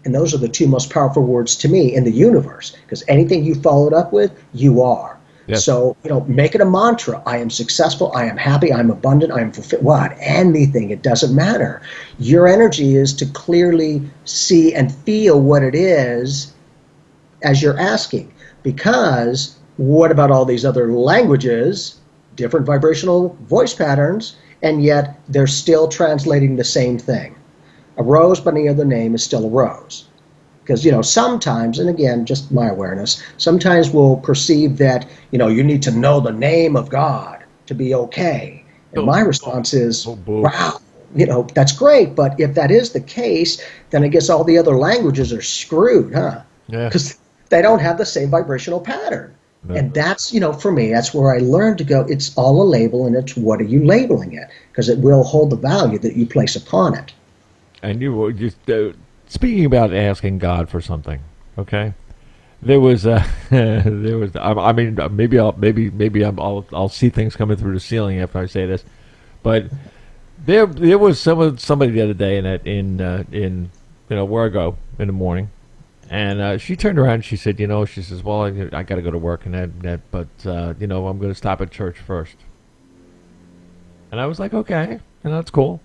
And those are the two most powerful words to me in the universe, because anything you follow it up with, you are. Yes. So, make it a mantra. I am successful. I am happy. I am abundant. I am fulfilled. What? Anything. It doesn't matter. Your energy is to clearly see and feel what it is as you're asking. Because what about all these other languages, different vibrational voice patterns, and yet they're still translating the same thing? A rose by any other name is still a rose. Because, sometimes, and again, just my awareness, sometimes we'll perceive that, you need to know the name of God to be okay. And my response is, wow, that's great. But if that is the case, then I guess all the other languages are screwed, huh? Yeah. Because they don't have the same vibrational pattern. No. And that's, for me, that's where I learned to go, it's all a label, and it's what are you labeling it? Because it will hold the value that you place upon it. And you just speaking about asking God for something, okay? Maybe I'll see things coming through the ceiling after I say this, but there was somebody the other day in where I go in the morning, and she turned around and she said, she says, well, I got to go to work but I'm going to stop at church first, and I was like, okay, that's cool.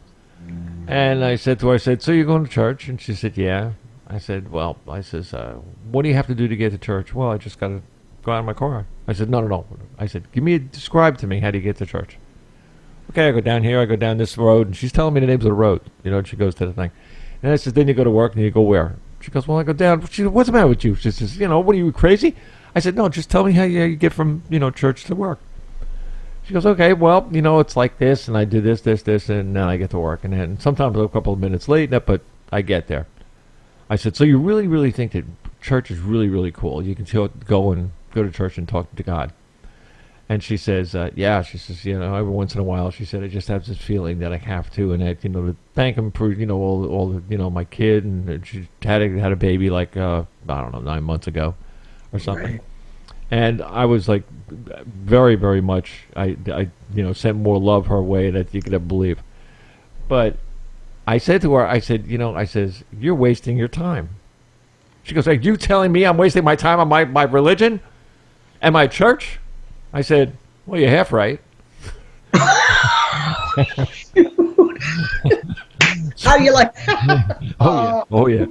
And I said to her, so you're going to church? And she said, yeah. I said, what do you have to do to get to church? Well, I just got to go out of my car. I said, no. I said, describe to me, how do you get to church? Okay, I go down here, I go down this road, and she's telling me the names of the road, and she goes to the thing. And I said, then you go to work, and you go where? She goes, well, I go down. She said, what's the matter with you? She says, what are you, crazy? I said, no, just tell me how you get from, church to work. She goes, okay, well, it's like this, and I do this, and then I get to work. And then sometimes I'm a couple of minutes late, but I get there. I said, so you really, really think that church is really, really cool? You can go to church and talk to God. And she says, yeah. She says, every once in a while, she said, I just have this feeling that I have to, and that, to thank him for, all the, my kid, and she had a baby like, I don't know, 9 months ago, or something. Right. And I was like, very, very much, I sent more love her way than you could ever believe. But I said to her, I said, you're wasting your time. She goes, are you telling me I'm wasting my time on my religion and my church? I said, well, you're half right. How do you like? Oh yeah.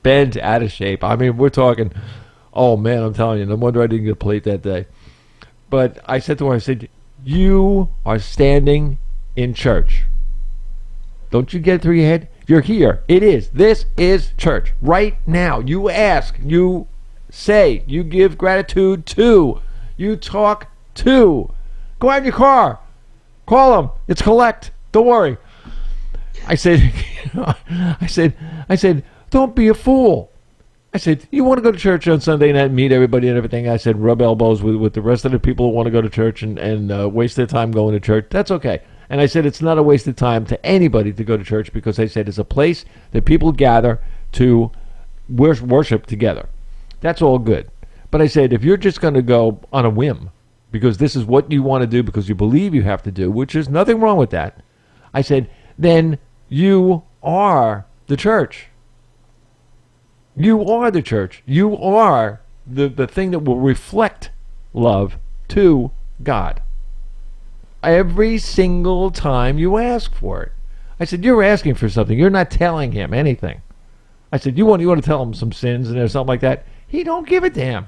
bent out of shape. I mean, we're talking. Oh man, I'm telling you, no wonder I didn't get a plate that day. But I said to her, I said, you are standing in church. Don't you get it through your head? You're here. It is. This is church right now. You ask. You say. You give gratitude to. You talk to. Go out in your car. Call them. It's collect. Don't worry. I said, I said, don't be a fool. I said, you want to go to church on Sunday night and meet everybody and everything? I said, rub elbows with the rest of the people who want to go to church and waste their time going to church. That's okay. And I said, it's not a waste of time to anybody to go to church, because I said it's a place that people gather to worship together. That's all good. But I said, if you're just going to go on a whim, because this is what you want to do because you believe you have to do, which is nothing wrong with that, I said, then you are the church. You are the church. You are the thing that will reflect love to God. Every single time you ask for it. I said, you're asking for something. You're not telling him anything. I said, you want to tell him some sins and something like that? He don't give a damn.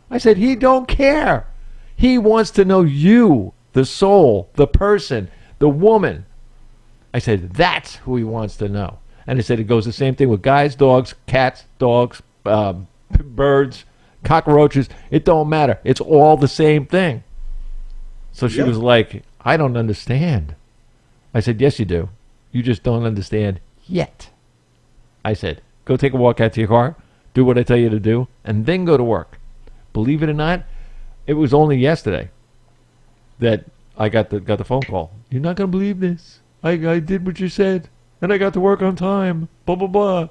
I said, he don't care. He wants to know you, the soul, the person, the woman. I said, that's who he wants to know. And I said, it goes the same thing with guys, dogs, cats, dogs, birds, cockroaches. It don't matter. It's all the same thing. So she was like, I don't understand. I said, yes, you do. You just don't understand yet. I said, go take a walk out to your car, do what I tell you to do, and then go to work. Believe it or not, it was only yesterday that I got the phone call. You're not going to believe this. I did what you said, and I got to work on time, blah, blah, blah.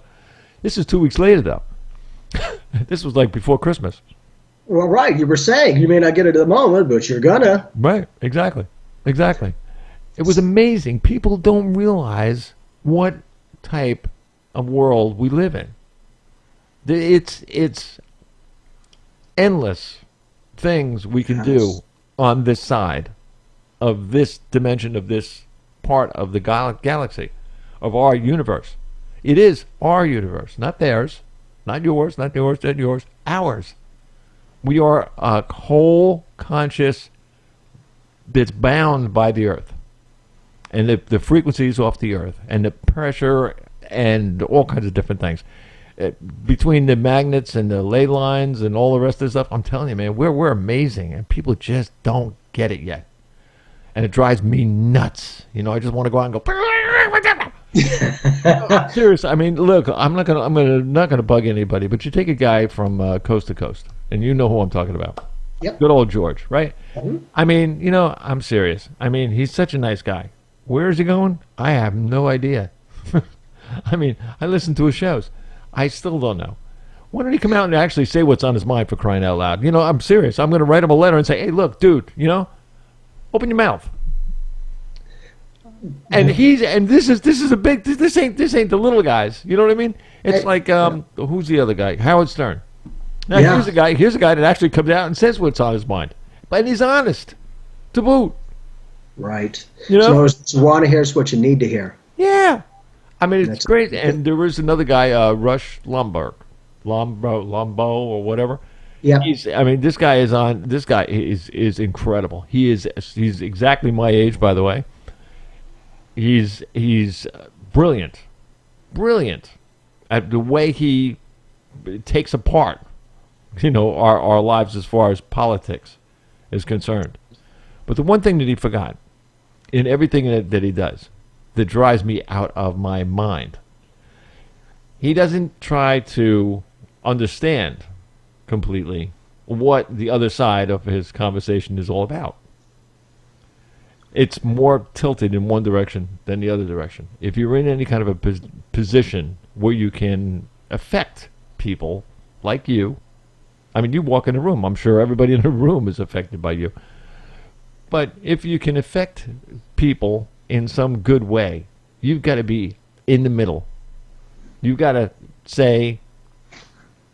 This is 2 weeks later, though. This was like before Christmas. Well, right. You were saying you may not get it at the moment, but you're gonna. Right. Exactly. It was amazing. People don't realize what type of world we live in. It's endless things we can do on this side of this dimension, of this part of the galaxy, of our universe. It is our universe, not theirs, not yours, not yours, ours. We are a whole conscious that's bound by the earth, and the frequencies off the earth, and the pressure, and all kinds of different things. Between the magnets and the ley lines and all the rest of the stuff, I'm telling you, man, we're amazing, and people just don't get it yet. And it drives me nuts. I just want to go out and go. No, serious. I mean, look, I'm not gonna bug anybody, but you take a guy from coast to coast, and you know who I'm talking about. Yep. Good old George, right? Mm-hmm. I mean, I'm serious. I mean, he's such a nice guy. Where is he going? I have no idea. I mean, I listen to his shows. I still don't know. Why don't he come out and actually say what's on his mind, for crying out loud? I'm serious. I'm going to write him a letter and say, hey, look, dude, open your mouth. And this ain't the little guys. You know what I mean? It's like who's the other guy? Howard Stern. Now here's a guy that actually comes out and says what's on his mind, but he's honest to boot. Right. So what you want to hear is what you need to hear. Yeah. I mean, it's great. And there was another guy, Rush Limbaugh, or whatever. Yeah. This guy is incredible. He's exactly my age, by the way. He's brilliant at the way he takes apart, our lives as far as politics is concerned. But the one thing that he forgot in everything that he does, that drives me out of my mind, he doesn't try to understand completely what the other side of his conversation is all about. It's more tilted in one direction than the other direction. If you're in any kind of a position where you can affect people like you, I mean, you walk in a room, I'm sure everybody in the room is affected by you. But if you can affect people in some good way, you've got to be in the middle. You've got to say,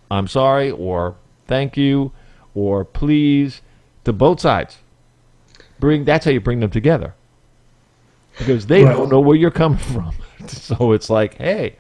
I'm sorry, or thank you, or please, to both sides. That's how you bring them together. Because they don't know where you're coming from. So it's like, hey.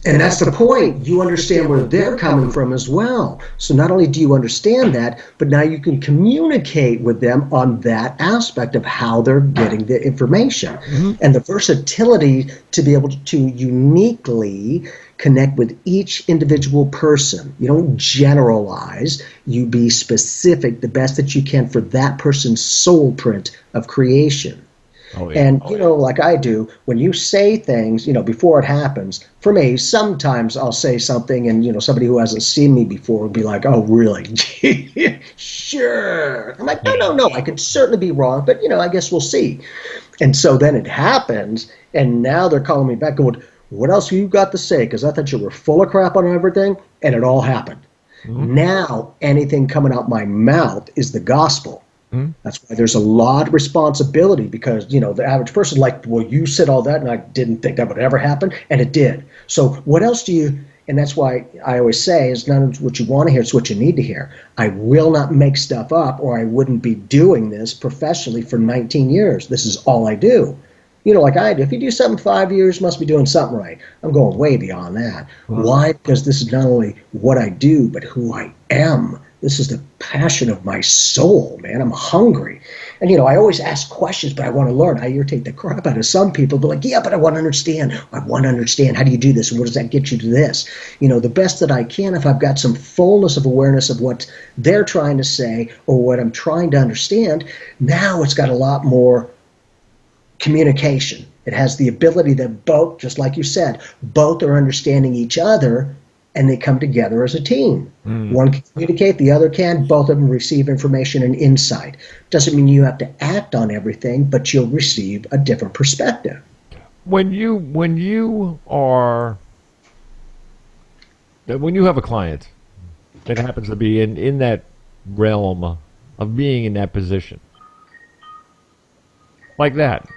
And that's the point. You understand where they're coming from as well. So not only do you understand that, but now you can communicate with them on that aspect of how they're getting the information. Mm-hmm. And the versatility to be able to uniquely connect with each individual person. You don't generalize. You be specific, the best that you can for that person's soul print of creation. Oh, yeah. And, like I do, when you say things, before it happens, for me, sometimes I'll say something and, somebody who hasn't seen me before will be like, oh, really? Sure. I'm like, no, I could certainly be wrong, but, I guess we'll see. And so then it happens, and now they're calling me back going, what else you got to say? Because I thought you were full of crap on everything, and it all happened. Mm-hmm. Now anything coming out my mouth is the gospel. Mm-hmm. That's why there's a lot of responsibility, because, the average person like, well, you said all that and I didn't think that would ever happen, and it did. So what else do you, and that's why I always say it's not what you want to hear, it's what you need to hear. I will not make stuff up, or I wouldn't be doing this professionally for 19 years. This is all I do. Like I do. If you do something 5 years, you must be doing something right. I'm going way beyond that. Mm-hmm. Why? Because this is not only what I do, but who I am. This is the passion of my soul, man. I'm hungry. And, I always ask questions, but I want to learn. I irritate the crap out of some people. They're like, yeah, but I want to understand. I want to understand. How do you do this? And what does that get you to this? The best that I can, if I've got some fullness of awareness of what they're trying to say or what I'm trying to understand, now it's got a lot more communication. It has the ability that both, just like you said, both are understanding each other, and they come together as a team. Mm. One can communicate, the other can. Both of them receive information and insight. Doesn't mean you have to act on everything, but you'll receive a different perspective. When you have a client that happens to be in that realm of being in that position, like that.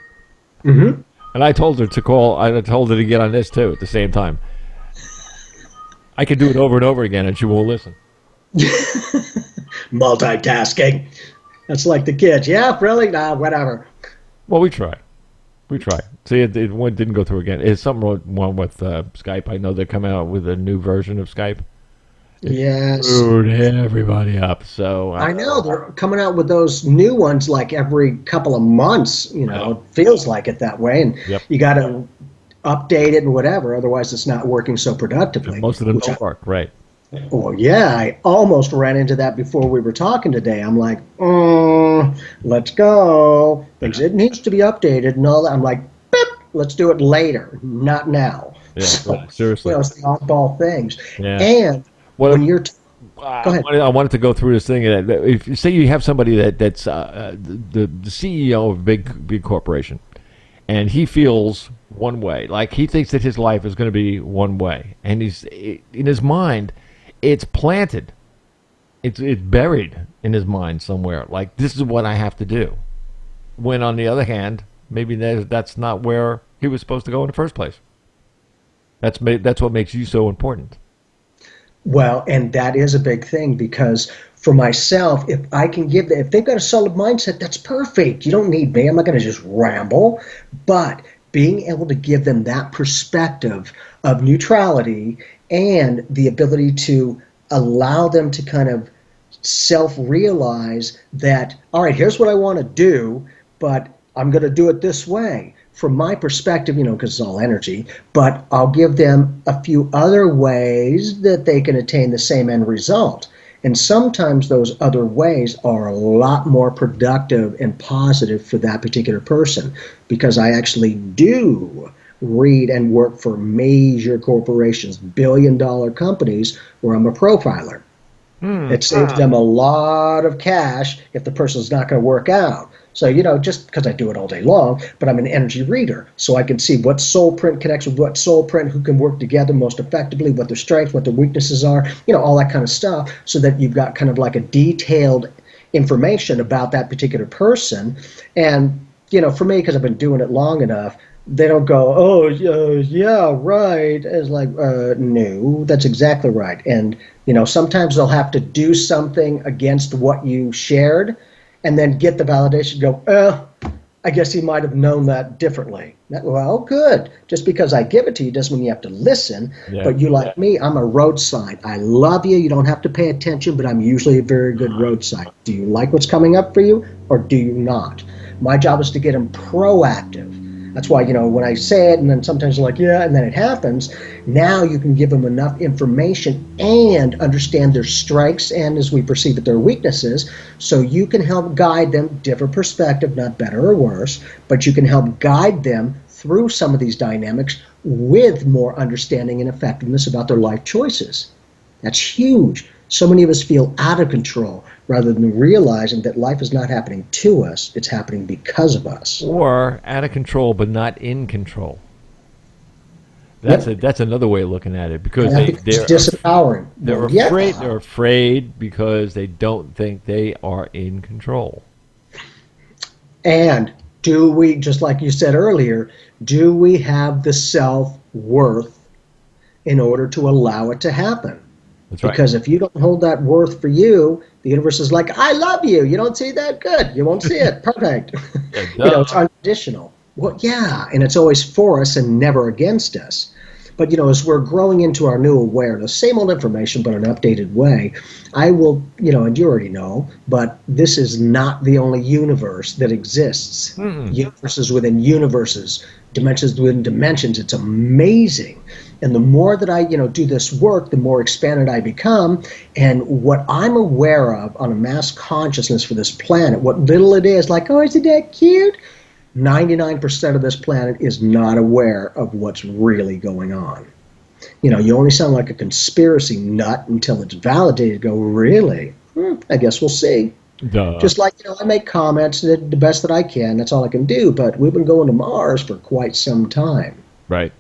Mm-hmm. And I told her to get on this too at the same time. I could do it over and over again and she won't listen. Multitasking. That's like the kids. Yeah, really? Nah, whatever. Well, we try. See, it didn't go through again. It's something wrong with Skype. I know they're coming out with a new version of Skype. Yes. Screwed everybody up. So I know they're coming out with those new ones like every couple of months. It feels like it that way, and you got to update it and whatever. Otherwise, it's not working so productively. And most of them don't work, right? Well, yeah, I almost ran into that before we were talking today. I'm like, let's go. It needs to be updated and all that. I'm like, beep, let's do it later, not now. Yeah, so, seriously. It's the oddball things. Yeah. And when you're go ahead. I wanted to go through this thing. If you say you have somebody that's the CEO of a big corporation, and he feels one way, like he thinks that his life is going to be one way, and he's in his mind, it's planted, it's buried in his mind somewhere. Like, this is what I have to do. When on the other hand, maybe that's not where he was supposed to go in the first place. That's what makes you so important. Well, and that is a big thing, because for myself, if they've got a solid mindset, that's perfect. You don't need me. I'm not going to just ramble. But being able to give them that perspective of neutrality and the ability to allow them to kind of self-realize that, all right, here's what I want to do, but I'm going to do it this way. From my perspective, because it's all energy, but I'll give them a few other ways that they can attain the same end result. And sometimes those other ways are a lot more productive and positive for that particular person, because I actually do read and work for major corporations, billion-dollar companies, where I'm a profiler. It saves them a lot of cash if the person's not going to work out. So, just because I do it all day long, but I'm an energy reader, so I can see what soul print connects with what soul print, who can work together most effectively, what their strengths, what their weaknesses are, all that kind of stuff, so that you've got kind of like a detailed information about that particular person. And, for me, because I've been doing it long enough, they don't go, oh, yeah, right. It's like, no, that's exactly right. And, sometimes they'll have to do something against what you shared and then get the validation, go, I guess he might have known that differently. Well, good. Just because I give it to you doesn't mean you have to listen. Yeah. But you, like me, I'm a roadside. I love you. You don't have to pay attention, but I'm usually a very good roadside. Do you like what's coming up for you, or do you not? My job is to get them proactive. That's why, when I say it, and then sometimes they're like, yeah, and then it happens, now you can give them enough information and understand their strengths and, as we perceive it, their weaknesses, so you can help guide them, different perspective, not better or worse, but you can help guide them through some of these dynamics with more understanding and effectiveness about their life choices. That's huge. So many of us feel out of control rather than realizing that life is not happening to us, it's happening because of us. Or out of control but not in control. That's another way of looking at it, because they're disempowering. They're afraid because they don't think they are in control. And do we, just like you said earlier, do we have the self-worth in order to allow it to happen? That's right. Because if you don't hold that worth for you, the universe is like, I love you. You don't see that? Good. You won't see it. Perfect. It's unconditional. Well, yeah, and it's always for us and never against us. But, as we're growing into our new awareness, same old information, but in an updated way, I will, and you already know, but this is not the only universe that exists. Universes within universes, dimensions within dimensions. It's amazing. And the more that I, do this work, the more expanded I become. And what I'm aware of on a mass consciousness for this planet, what little it is, like, oh, isn't that cute? 99% of this planet is not aware of what's really going on. You only sound like a conspiracy nut until it's validated. Go, really? I guess we'll see. Duh. Just like, I make comments the best that I can. That's all I can do. But we've been going to Mars for quite some time. Right.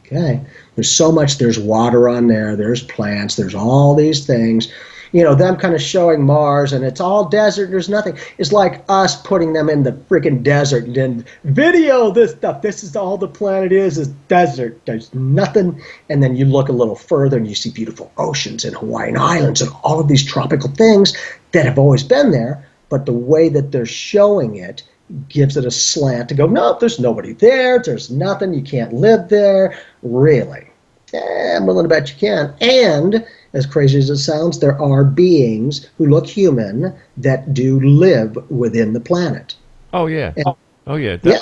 Okay. There's so much. There's water on there. There's plants. There's all these things. Them kind of showing Mars, and it's all desert. There's nothing. It's like us putting them in the freaking desert and then video this stuff. This is all the planet is desert. There's nothing. And then you look a little further and you see beautiful oceans and Hawaiian Islands and all of these tropical things that have always been there. But the way that they're showing it gives it a slant to go, no, there's nobody there. There's nothing. You can't live there. Really? I'm willing to bet you can. And as crazy as it sounds, there are beings who look human that do live within the planet. Oh, yeah. Definitely. Yeah.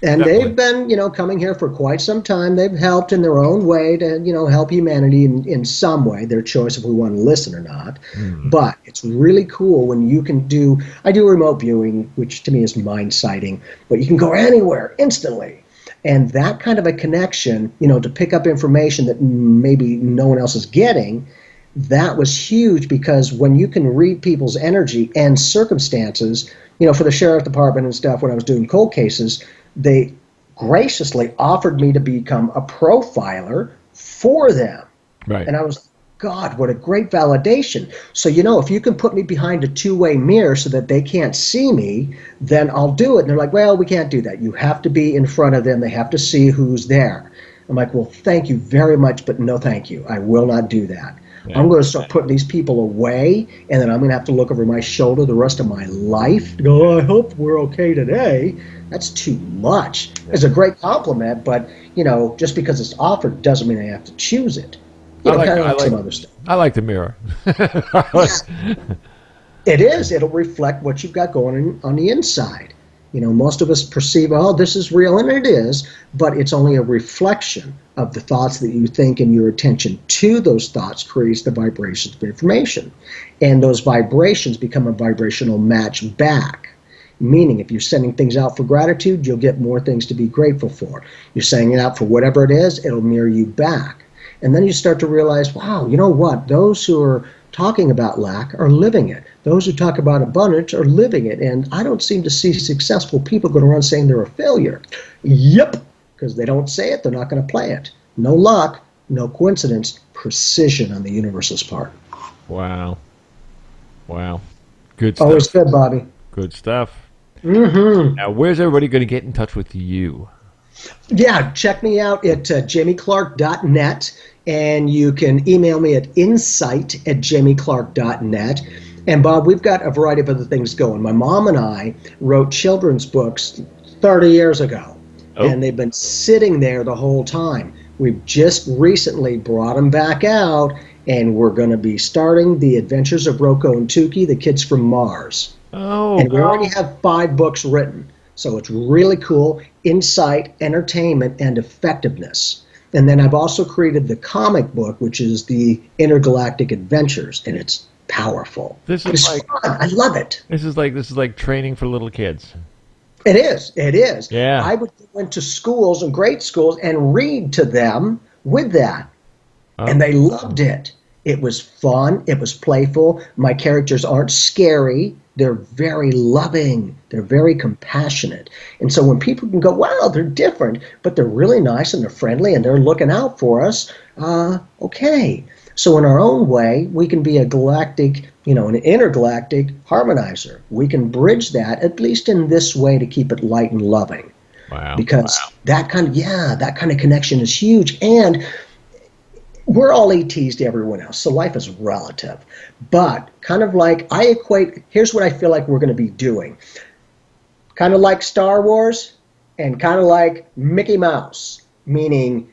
And they've been, coming here for quite some time. They've helped in their own way to, help humanity in some way, their choice if we want to listen or not. But it's really cool when you can I do remote viewing, which to me is mind sighting, but you can go anywhere instantly. And that kind of a connection, to pick up information that maybe no one else is getting, that was huge, because when you can read people's energy and circumstances, for the sheriff department and stuff, when I was doing cold cases, they graciously offered me to become a profiler for them. Right. And I was, God, what a great validation. So, if you can put me behind a two-way mirror so that they can't see me, then I'll do it. And they're like, well, we can't do that. You have to be in front of them. They have to see who's there. I'm like, well, thank you very much, but no thank you. I will not do that. Yeah. I'm going to start putting these people away, and then I'm going to have to look over my shoulder the rest of my life to go, I hope we're okay today. That's too much. It's a great compliment, but, just because it's offered doesn't mean I have to choose it. Kind of like some other stuff. I like the mirror. It is. It'll reflect what you've got going on the inside. Most of us perceive, oh, this is real, and it is, but it's only a reflection of the thoughts that you think, and your attention to those thoughts creates the vibrations of information. And those vibrations become a vibrational match back. Meaning, if you're sending things out for gratitude, you'll get more things to be grateful for. You're sending it out for whatever it is, it'll mirror you back. And then you start to realize, wow, you know what? Those who are talking about lack are living it. Those who talk about abundance are living it. And I don't seem to see successful people going around saying they're a failure. Yep, because they don't say it, they're not going to play it. No luck, no coincidence, precision on the universe's part. Wow. Wow. Good stuff. Always good, Bobby. Good stuff. Mm-hmm. Now, where's everybody going to get in touch with you? Yeah, check me out at jamieclark.net, and you can email me at insight@jamieclark.net. And Bob, we've got a variety of other things going. My mom and I wrote children's books 30 years ago, and they've been sitting there the whole time. We've just recently brought them back out, and we're going to be starting The Adventures of Rocco and Tukey, the Kids from Mars. Oh, and we already have 5 books written. So it's really cool. Insight, entertainment, and effectiveness. And then I've also created the comic book, which is the Intergalactic Adventures, and it's powerful. It's fun. I love it. This is like training for little kids. It is. It is. Yeah. I would go into schools and grade schools and read to them with that. And they loved it. It was fun. It was playful. My characters aren't scary. They're very loving. They're very compassionate. And so when people can go, wow, they're different, but they're really nice and they're friendly and they're looking out for us, okay. So in our own way, we can be a galactic, an intergalactic harmonizer. We can bridge that, at least in this way, to keep it light and loving. Wow. Because that kind of connection is huge. And we're all ETs to everyone else, so life is relative. But kind of like, here's what I feel like we're going to be doing. Kind of like Star Wars and kind of like Mickey Mouse, meaning,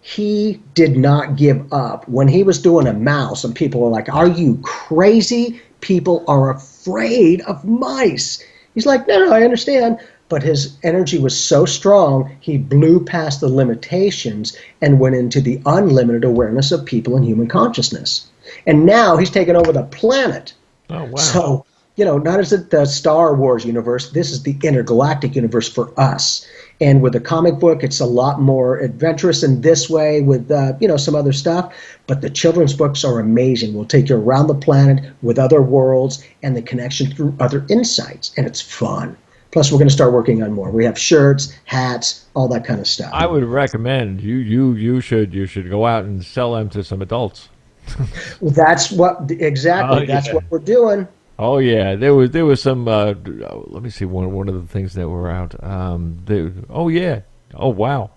he did not give up. When he was doing a mouse and people are like, are you crazy? People are afraid of mice. He's like, no, I understand. But his energy was so strong, he blew past the limitations and went into the unlimited awareness of people and human consciousness. And now he's taken over the planet. Oh, wow. So, not as the Star Wars universe, this is the intergalactic universe for us. And with the comic book, it's a lot more adventurous in this way with, some other stuff. But the children's books are amazing. We'll take you around the planet with other worlds and the connection through other insights. And it's fun. Plus, we're going to start working on more. We have shirts, hats, all that kind of stuff. I would recommend you should go out and sell them to some adults. That's what what we're doing. Oh yeah, there was some. Let me see one of the things that were out. Oh yeah. Oh wow.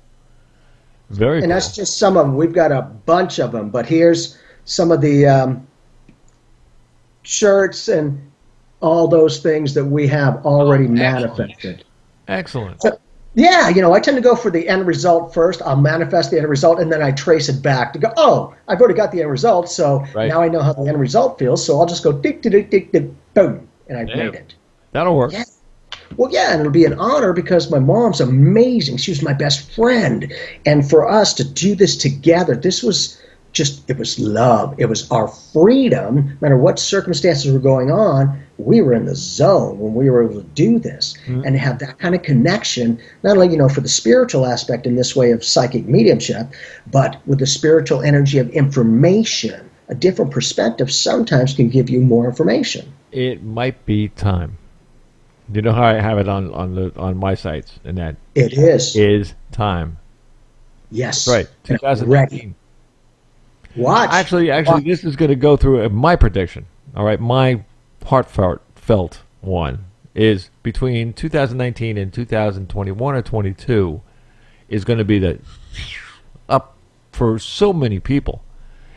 Very. And cool. That's just some of them. We've got a bunch of them, but here's some of the shirts and all those things that we have already manifested. Excellent. So, yeah, I tend to go for the end result first. I'll manifest the end result, and then I trace it back to go, oh, I've already got the end result, so now I know how the end result feels, so I'll just go tick, tick, tick, tick, tick, boom, and I've made it. That'll work. Yeah. Well, yeah, and it'll be an honor because my mom's amazing. She was my best friend. And for us to do this together, this was it was love. It was our freedom. No matter what circumstances were going on, we were in the zone when we were able to do this and have that kind of connection, not only, for the spiritual aspect in this way of psychic mediumship, but with the spiritual energy of information. A different perspective sometimes can give you more information. It might be time. You know how I have it on my sites, and that it is time. Yes, that's right. 2019. Watch. Actually, this is going to go through my prediction. All right, my heartfelt one is between 2019 and 2021 or 22 is going to be the up for so many people.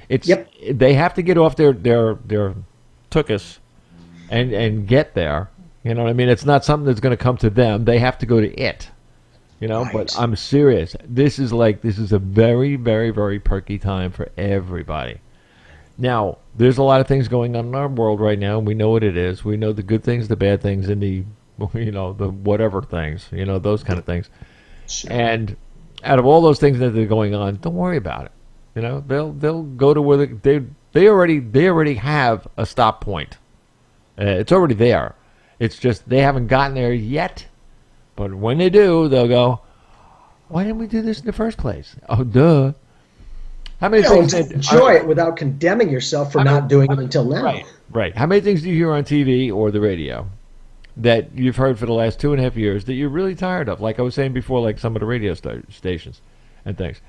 They have to get off their tuchus and get there. You know what I mean? It's not something that's going to come to them. They have to go to it. Right. But I'm serious. This is a very, very, very perky time for everybody. Now, there's a lot of things going on in our world right now, and we know what it is. We know the good things, the bad things, and the whatever things, those kind of things. Sure. And out of all those things that are going on, don't worry about it. They'll go to where they already have a stop point. It's already there. It's just they haven't gotten there yet. But when they do, they'll go, why didn't we do this in the first place? Oh, duh. How many things enjoy it without condemning yourself for not doing it until now. Right. How many things do you hear on TV or the radio that you've heard for the last 2.5 years that you're really tired of? Like I was saying before, like some of the radio stations and things.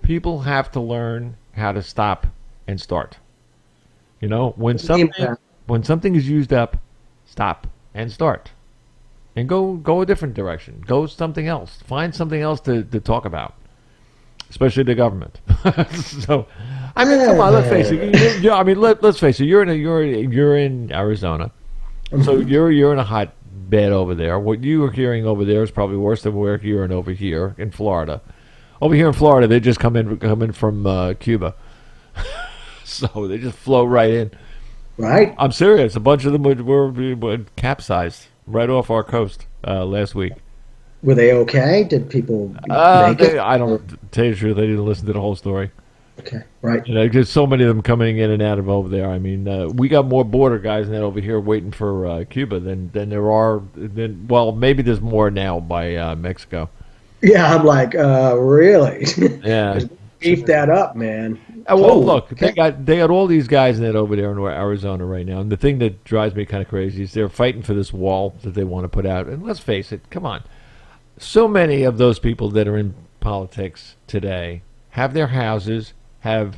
People have to learn how to stop and start. You know, when something is used up, stop and start. And go a different direction. Go something else. Find something else to talk about. Especially the government. So, I mean, come on. Let's face it. Let's face it. You're in Arizona, so you're in a hot bed over there. What you are hearing over there is probably worse than we're hearing over here in Florida. Over here in Florida, they just come in from Cuba, so they just flow right in. Right. I'm serious. A bunch of them were capsized right off our coast last week. Were they okay? Did people make it? I don't tell you the truth. They didn't listen to the whole story. Okay, right. You know, there's so many of them coming in and out of over there. I mean, we got more border guys than over here waiting for Cuba than there are. Well, maybe there's more now by Mexico. Yeah, I'm like, really? Yeah. Beef that up, man. Well, look, okay. they got all these guys in over there in Arizona right now. And the thing that drives me kind of crazy is they're fighting for this wall that they want to put out. And let's face it, come on. So many of those people that are in politics today have their houses, have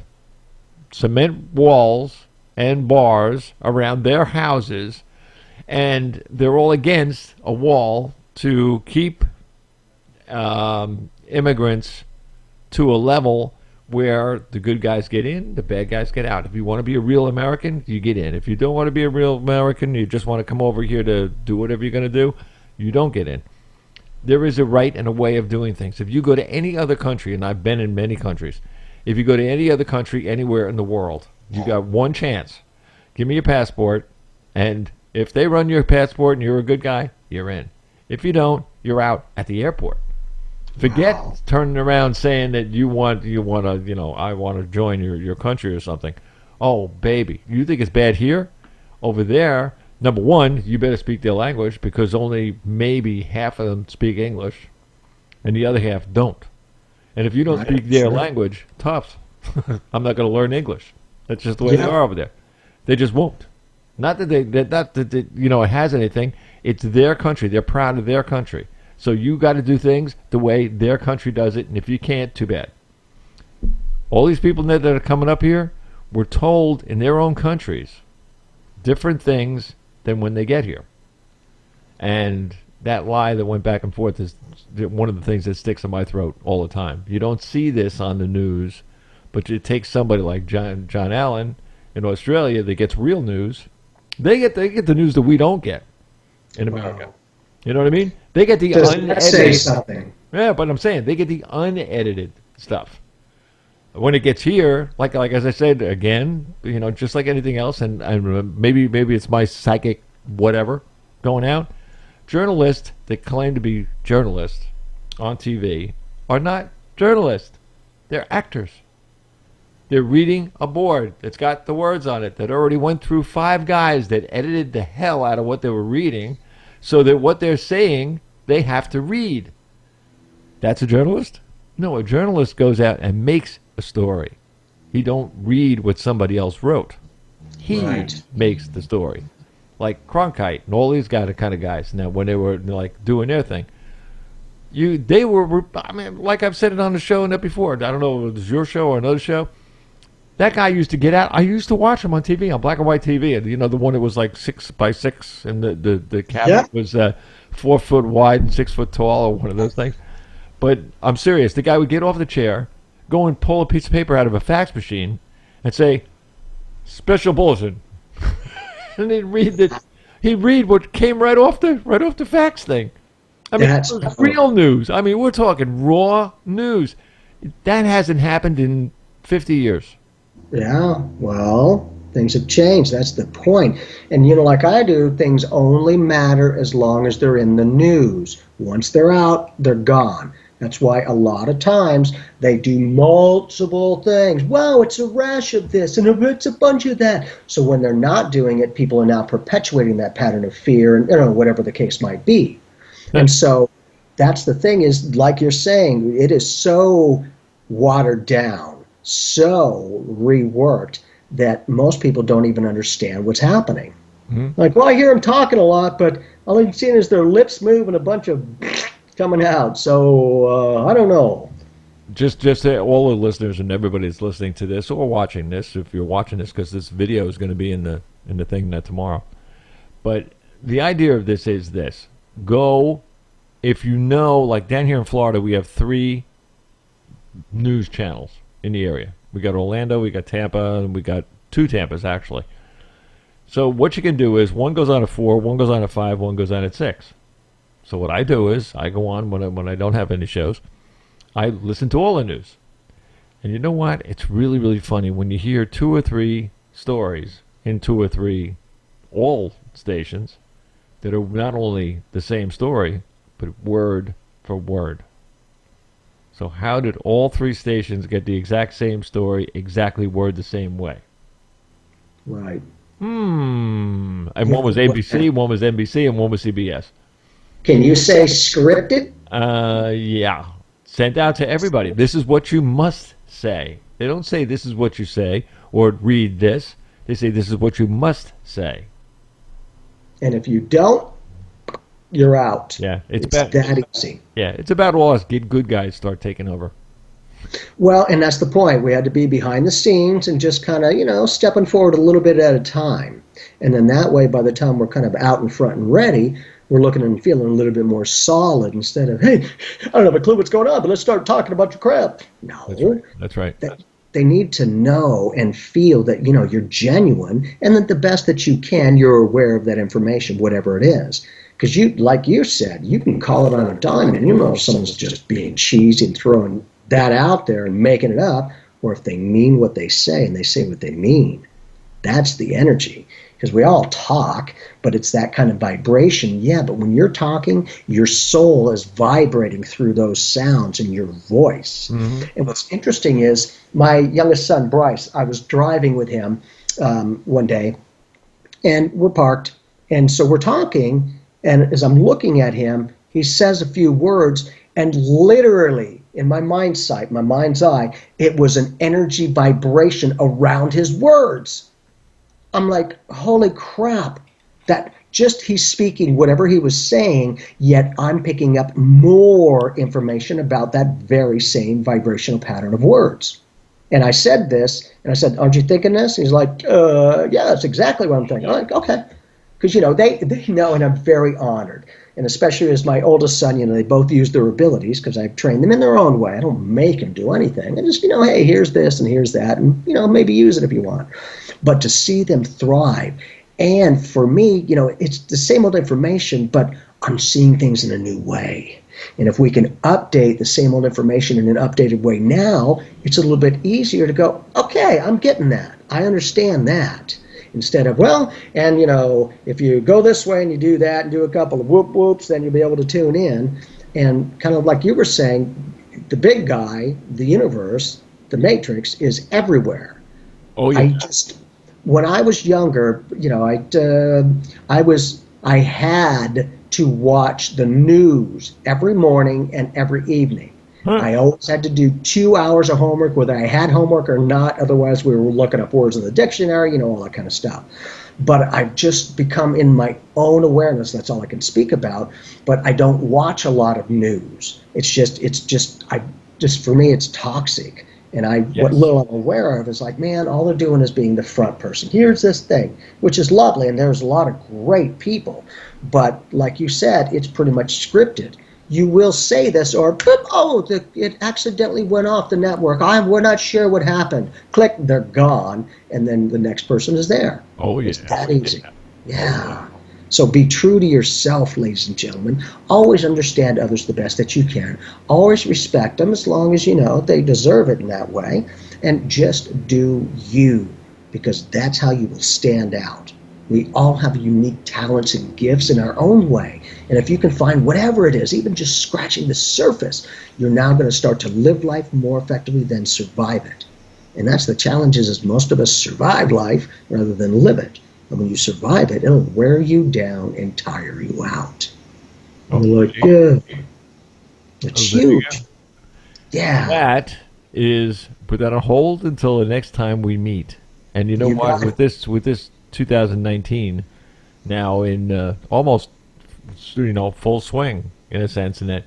cement walls and bars around their houses, and they're all against a wall to keep immigrants to a level where the good guys get in, the bad guys get out. If you want to be a real American, you get in. If you don't want to be a real American, you just want to come over here to do whatever you're going to do, you don't get in. There is a right and a way of doing things. If you go to any other country, and I've been in many countries, if you go to any other country anywhere in the world, you got one chance. Give me your passport, and if they run your passport and you're a good guy, you're in. If you don't, you're out at the airport. Forget turning around saying that I want to join your country or something. Oh, baby, you think it's bad here? Over there, number one, you better speak their language because only maybe half of them speak English, and the other half don't. And if you don't speak their language, tough. I'm not going to learn English. That's just the way they are over there. They just won't. Not that it has anything. It's their country. They're proud of their country. So you got to do things the way their country does it, and if you can't, too bad. All these people that are coming up here were told in their own countries different things than when they get here. And that lie that went back and forth is one of the things that sticks in my throat all the time. You don't see this on the news, but it takes somebody like John Allen in Australia that gets real news. They get the news that we don't get in America. Wow. You know what I mean? They get the unedited. Say something. Yeah, but I'm saying they get the unedited stuff. When it gets here, like as I said again, just like anything else, and maybe it's my psychic whatever going out. Journalists that claim to be journalists on TV are not journalists. They're actors. They're reading a board that's got the words on it that already went through 5 guys that edited the hell out of what they were reading so that what they're saying they have to read. That's a journalist? No, a journalist goes out and makes a story. He don't read what somebody else wrote. He makes the story. Like Cronkite and all these kind of guys. Now, when they were like doing their thing, they were. I mean, like I've said it on the show and that before. I don't know if it was your show or another show. That guy used to get out. I used to watch him on TV, on black and white TV. And the one that was like 6x6, and the cabinet was 4 foot wide and 6 foot tall, or one of those things. But I'm serious. The guy would get off the chair, go and pull a piece of paper out of a fax machine, and say, "Special bulletin." And he'd read what came right off the fax thing. I mean, it was real news. I mean, we're talking raw news. That hasn't happened in 50 years. Yeah, well, things have changed. That's the point. And, like I do, things only matter as long as they're in the news. Once they're out, they're gone. That's why a lot of times they do multiple things. Wow, it's a rash of this and it's a bunch of that. So when they're not doing it, people are now perpetuating that pattern of fear and whatever the case might be. And so that's the thing is, like you're saying, it is so watered down, so reworked that most people don't even understand what's happening. Mm-hmm. Like, well, I hear them talking a lot, but all I'm seeing is their lips move and a bunch of coming out. So I don't know. Just all the listeners and everybody that's listening to this or watching this, if you're watching this, because this video is going to be in the thing that tomorrow. But the idea of this is this: go, if you know, like down here in Florida, we have 3 news channels in the area. We got Orlando, we got Tampa, and we got 2 Tampas actually. So what you can do is one goes on at 4, one goes on at 5, one goes on at 6. So what I do is I go on when I don't have any shows. I listen to all the news. And you know what? It's really, really funny when you hear 2 or 3 stories in 2 or 3 all stations that are not only the same story, but word for word. So how did all 3 stations get the exact same story, exactly word the same way? Right. And one was ABC, one was NBC, and one was CBS. Can you say scripted? Yeah. Sent out to everybody. This is what you must say. They don't say this is what you say or read this. They say this is what you must say. And if you don't, you're out. Yeah, it's that easy. Yeah, it's about all us good guys start taking over. Well, and that's the point. We had to be behind the scenes and just kind of, stepping forward a little bit at a time. And then that way, by the time we're kind of out in front and ready, we're looking and feeling a little bit more solid instead of, hey, I don't have a clue what's going on, but let's start talking about your crap. No. That's right. They need to know and feel that, you're genuine and that the best that you can, you're aware of that information, whatever it is. Because like you said, you can call it on a dime and if someone's just being cheesy and throwing that out there and making it up, or if they mean what they say and they say what they mean. That's the energy. Because we all talk, but it's that kind of vibration. Yeah, but when you're talking, your soul is vibrating through those sounds in your voice. Mm-hmm. And what's interesting is my youngest son, Bryce, I was driving with him one day, and we're parked, and so we're talking, and as I'm looking at him, he says a few words, and literally, in my mind's eye, it was an energy vibration around his words. I'm like, holy crap, that just he's speaking whatever he was saying, yet I'm picking up more information about that very same vibrational pattern of words. And I said this, and I said, aren't you thinking this? And he's like, yeah, that's exactly what I'm thinking. I'm like, okay. Because, they know, and I'm very honored. And especially as my oldest son, they both use their abilities because I've trained them in their own way. I don't make them do anything. I just, hey, here's this and here's that, and, maybe use it if you want. But to see them thrive, and for me, it's the same old information, but I'm seeing things in a new way. And if we can update the same old information in an updated way now, it's a little bit easier to go, okay, I'm getting that. I understand that. Instead of, well, and if you go this way and you do that and do a couple of whoop whoops, then you'll be able to tune in. And kind of like you were saying, the big guy, the universe, the matrix is everywhere. Oh yeah. When I was younger, I had to watch the news every morning and every evening. Huh. I always had to do 2 hours of homework, whether I had homework or not. Otherwise, we were looking up words in the dictionary, all that kind of stuff. But I've just become in my own awareness. That's all I can speak about. But I don't watch a lot of news. It's just for me, it's toxic. And what little I'm aware of is like, man, all they're doing is being the front person. Here's this thing, which is lovely, and there's a lot of great people. But like you said, it's pretty much scripted. You will say this, or it accidentally went off the network. We're not sure what happened. Click, they're gone, and then the next person is there. Oh yeah, it's that easy. Yeah. So be true to yourself, ladies and gentlemen. Always understand others the best that you can. Always respect them as long as they deserve it in that way. And just do you, because that's how you will stand out. We all have unique talents and gifts in our own way. And if you can find whatever it is, even just scratching the surface, you're now going to start to live life more effectively than survive it. And that's the challenge is most of us survive life rather than live it. And when you survive it, it'll wear you down and tire you out. And you're like, yeah, it's huge. Yeah. That is, put that on hold until the next time we meet. And you know what? With this 2019 now in almost, full swing in a sense, in that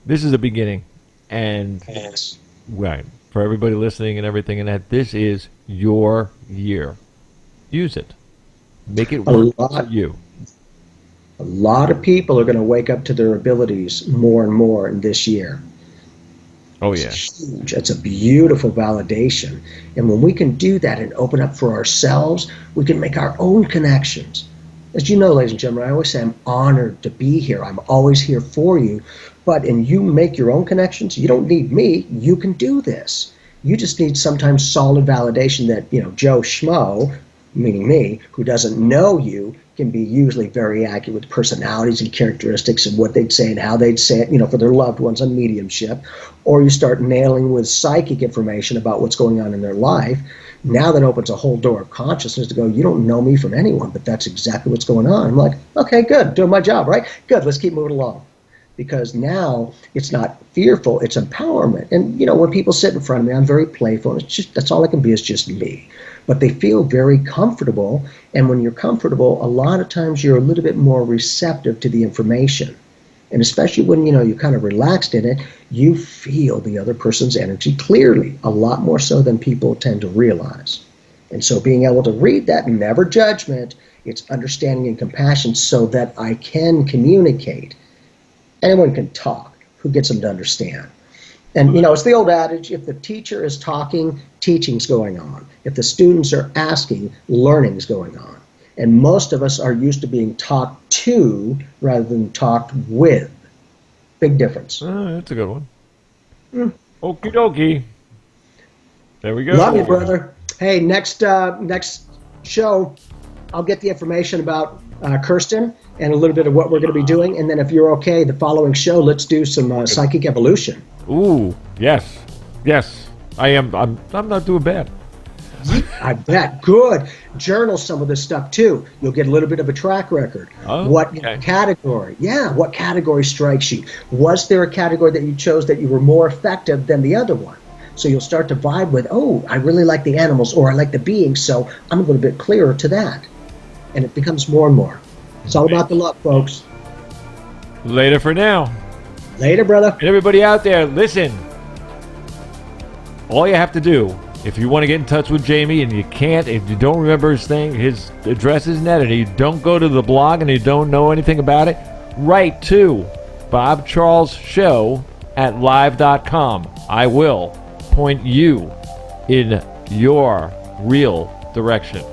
this is a beginning. And Yes. right, for everybody listening and everything, and that this is your year. Use it. Make it work for you. A lot of people are going to wake up to their abilities more and more in this year. Oh, yeah. It's huge. It's a beautiful validation. And when we can do that and open up for ourselves, we can make our own connections. As you know, ladies and gentlemen, I always say I'm honored to be here. I'm always here for you. But and you make your own connections. You don't need me. You can do this. You just need sometimes solid validation that, Joe Schmo, meaning me, who doesn't know you, can be usually very accurate with personalities and characteristics and what they'd say and how they'd say it, for their loved ones on mediumship. Or you start nailing with psychic information about what's going on in their life. Now that opens a whole door of consciousness to go, you don't know me from anyone, but that's exactly what's going on. I'm like, okay, good, doing my job, right? Good, let's keep moving along. Because now it's not fearful, it's empowerment. And, when people sit in front of me, I'm very playful. It's just, that's all I can be is just me. But they feel very comfortable. And when you're comfortable, a lot of times you're a little bit more receptive to the information. And especially when, you're kind of relaxed in it, you feel the other person's energy clearly, a lot more so than people tend to realize. And so being able to read that, never judgment, it's understanding and compassion so that I can communicate. Anyone can talk. Who gets them to understand? And, it's the old adage, if the teacher is talking, teaching's going on. If the students are asking, learning's going on. And most of us are used to being talked to rather than talked with. Big difference. That's a good one. Okie dokie. There we go. Love you, brother. Hey, next show, I'll get the information about Kirsten and a little bit of what we're going to be doing. And then if you're okay, the following show, let's do some psychic evolution. Ooh, yes. Yes, I am. I'm not doing bad. I bet. Good. Journal some of this stuff, too. You'll get a little bit of a track record. Oh, what okay. category? Yeah, what category strikes you? Was there a category that you chose that you were more effective than the other one? So you'll start to vibe with, I really like the animals, or I like the beings, so I'm a little bit clearer to that. And it becomes more and more. It's all about the luck, folks. Later for now. Later, brother. And everybody out there, listen. All you have to do, if you want to get in touch with Jamie and you can't, if you don't remember his address isn't that, and you don't go to the blog and you don't know anything about it, write to Bob Charles Show at live.com. I will point you in your real direction.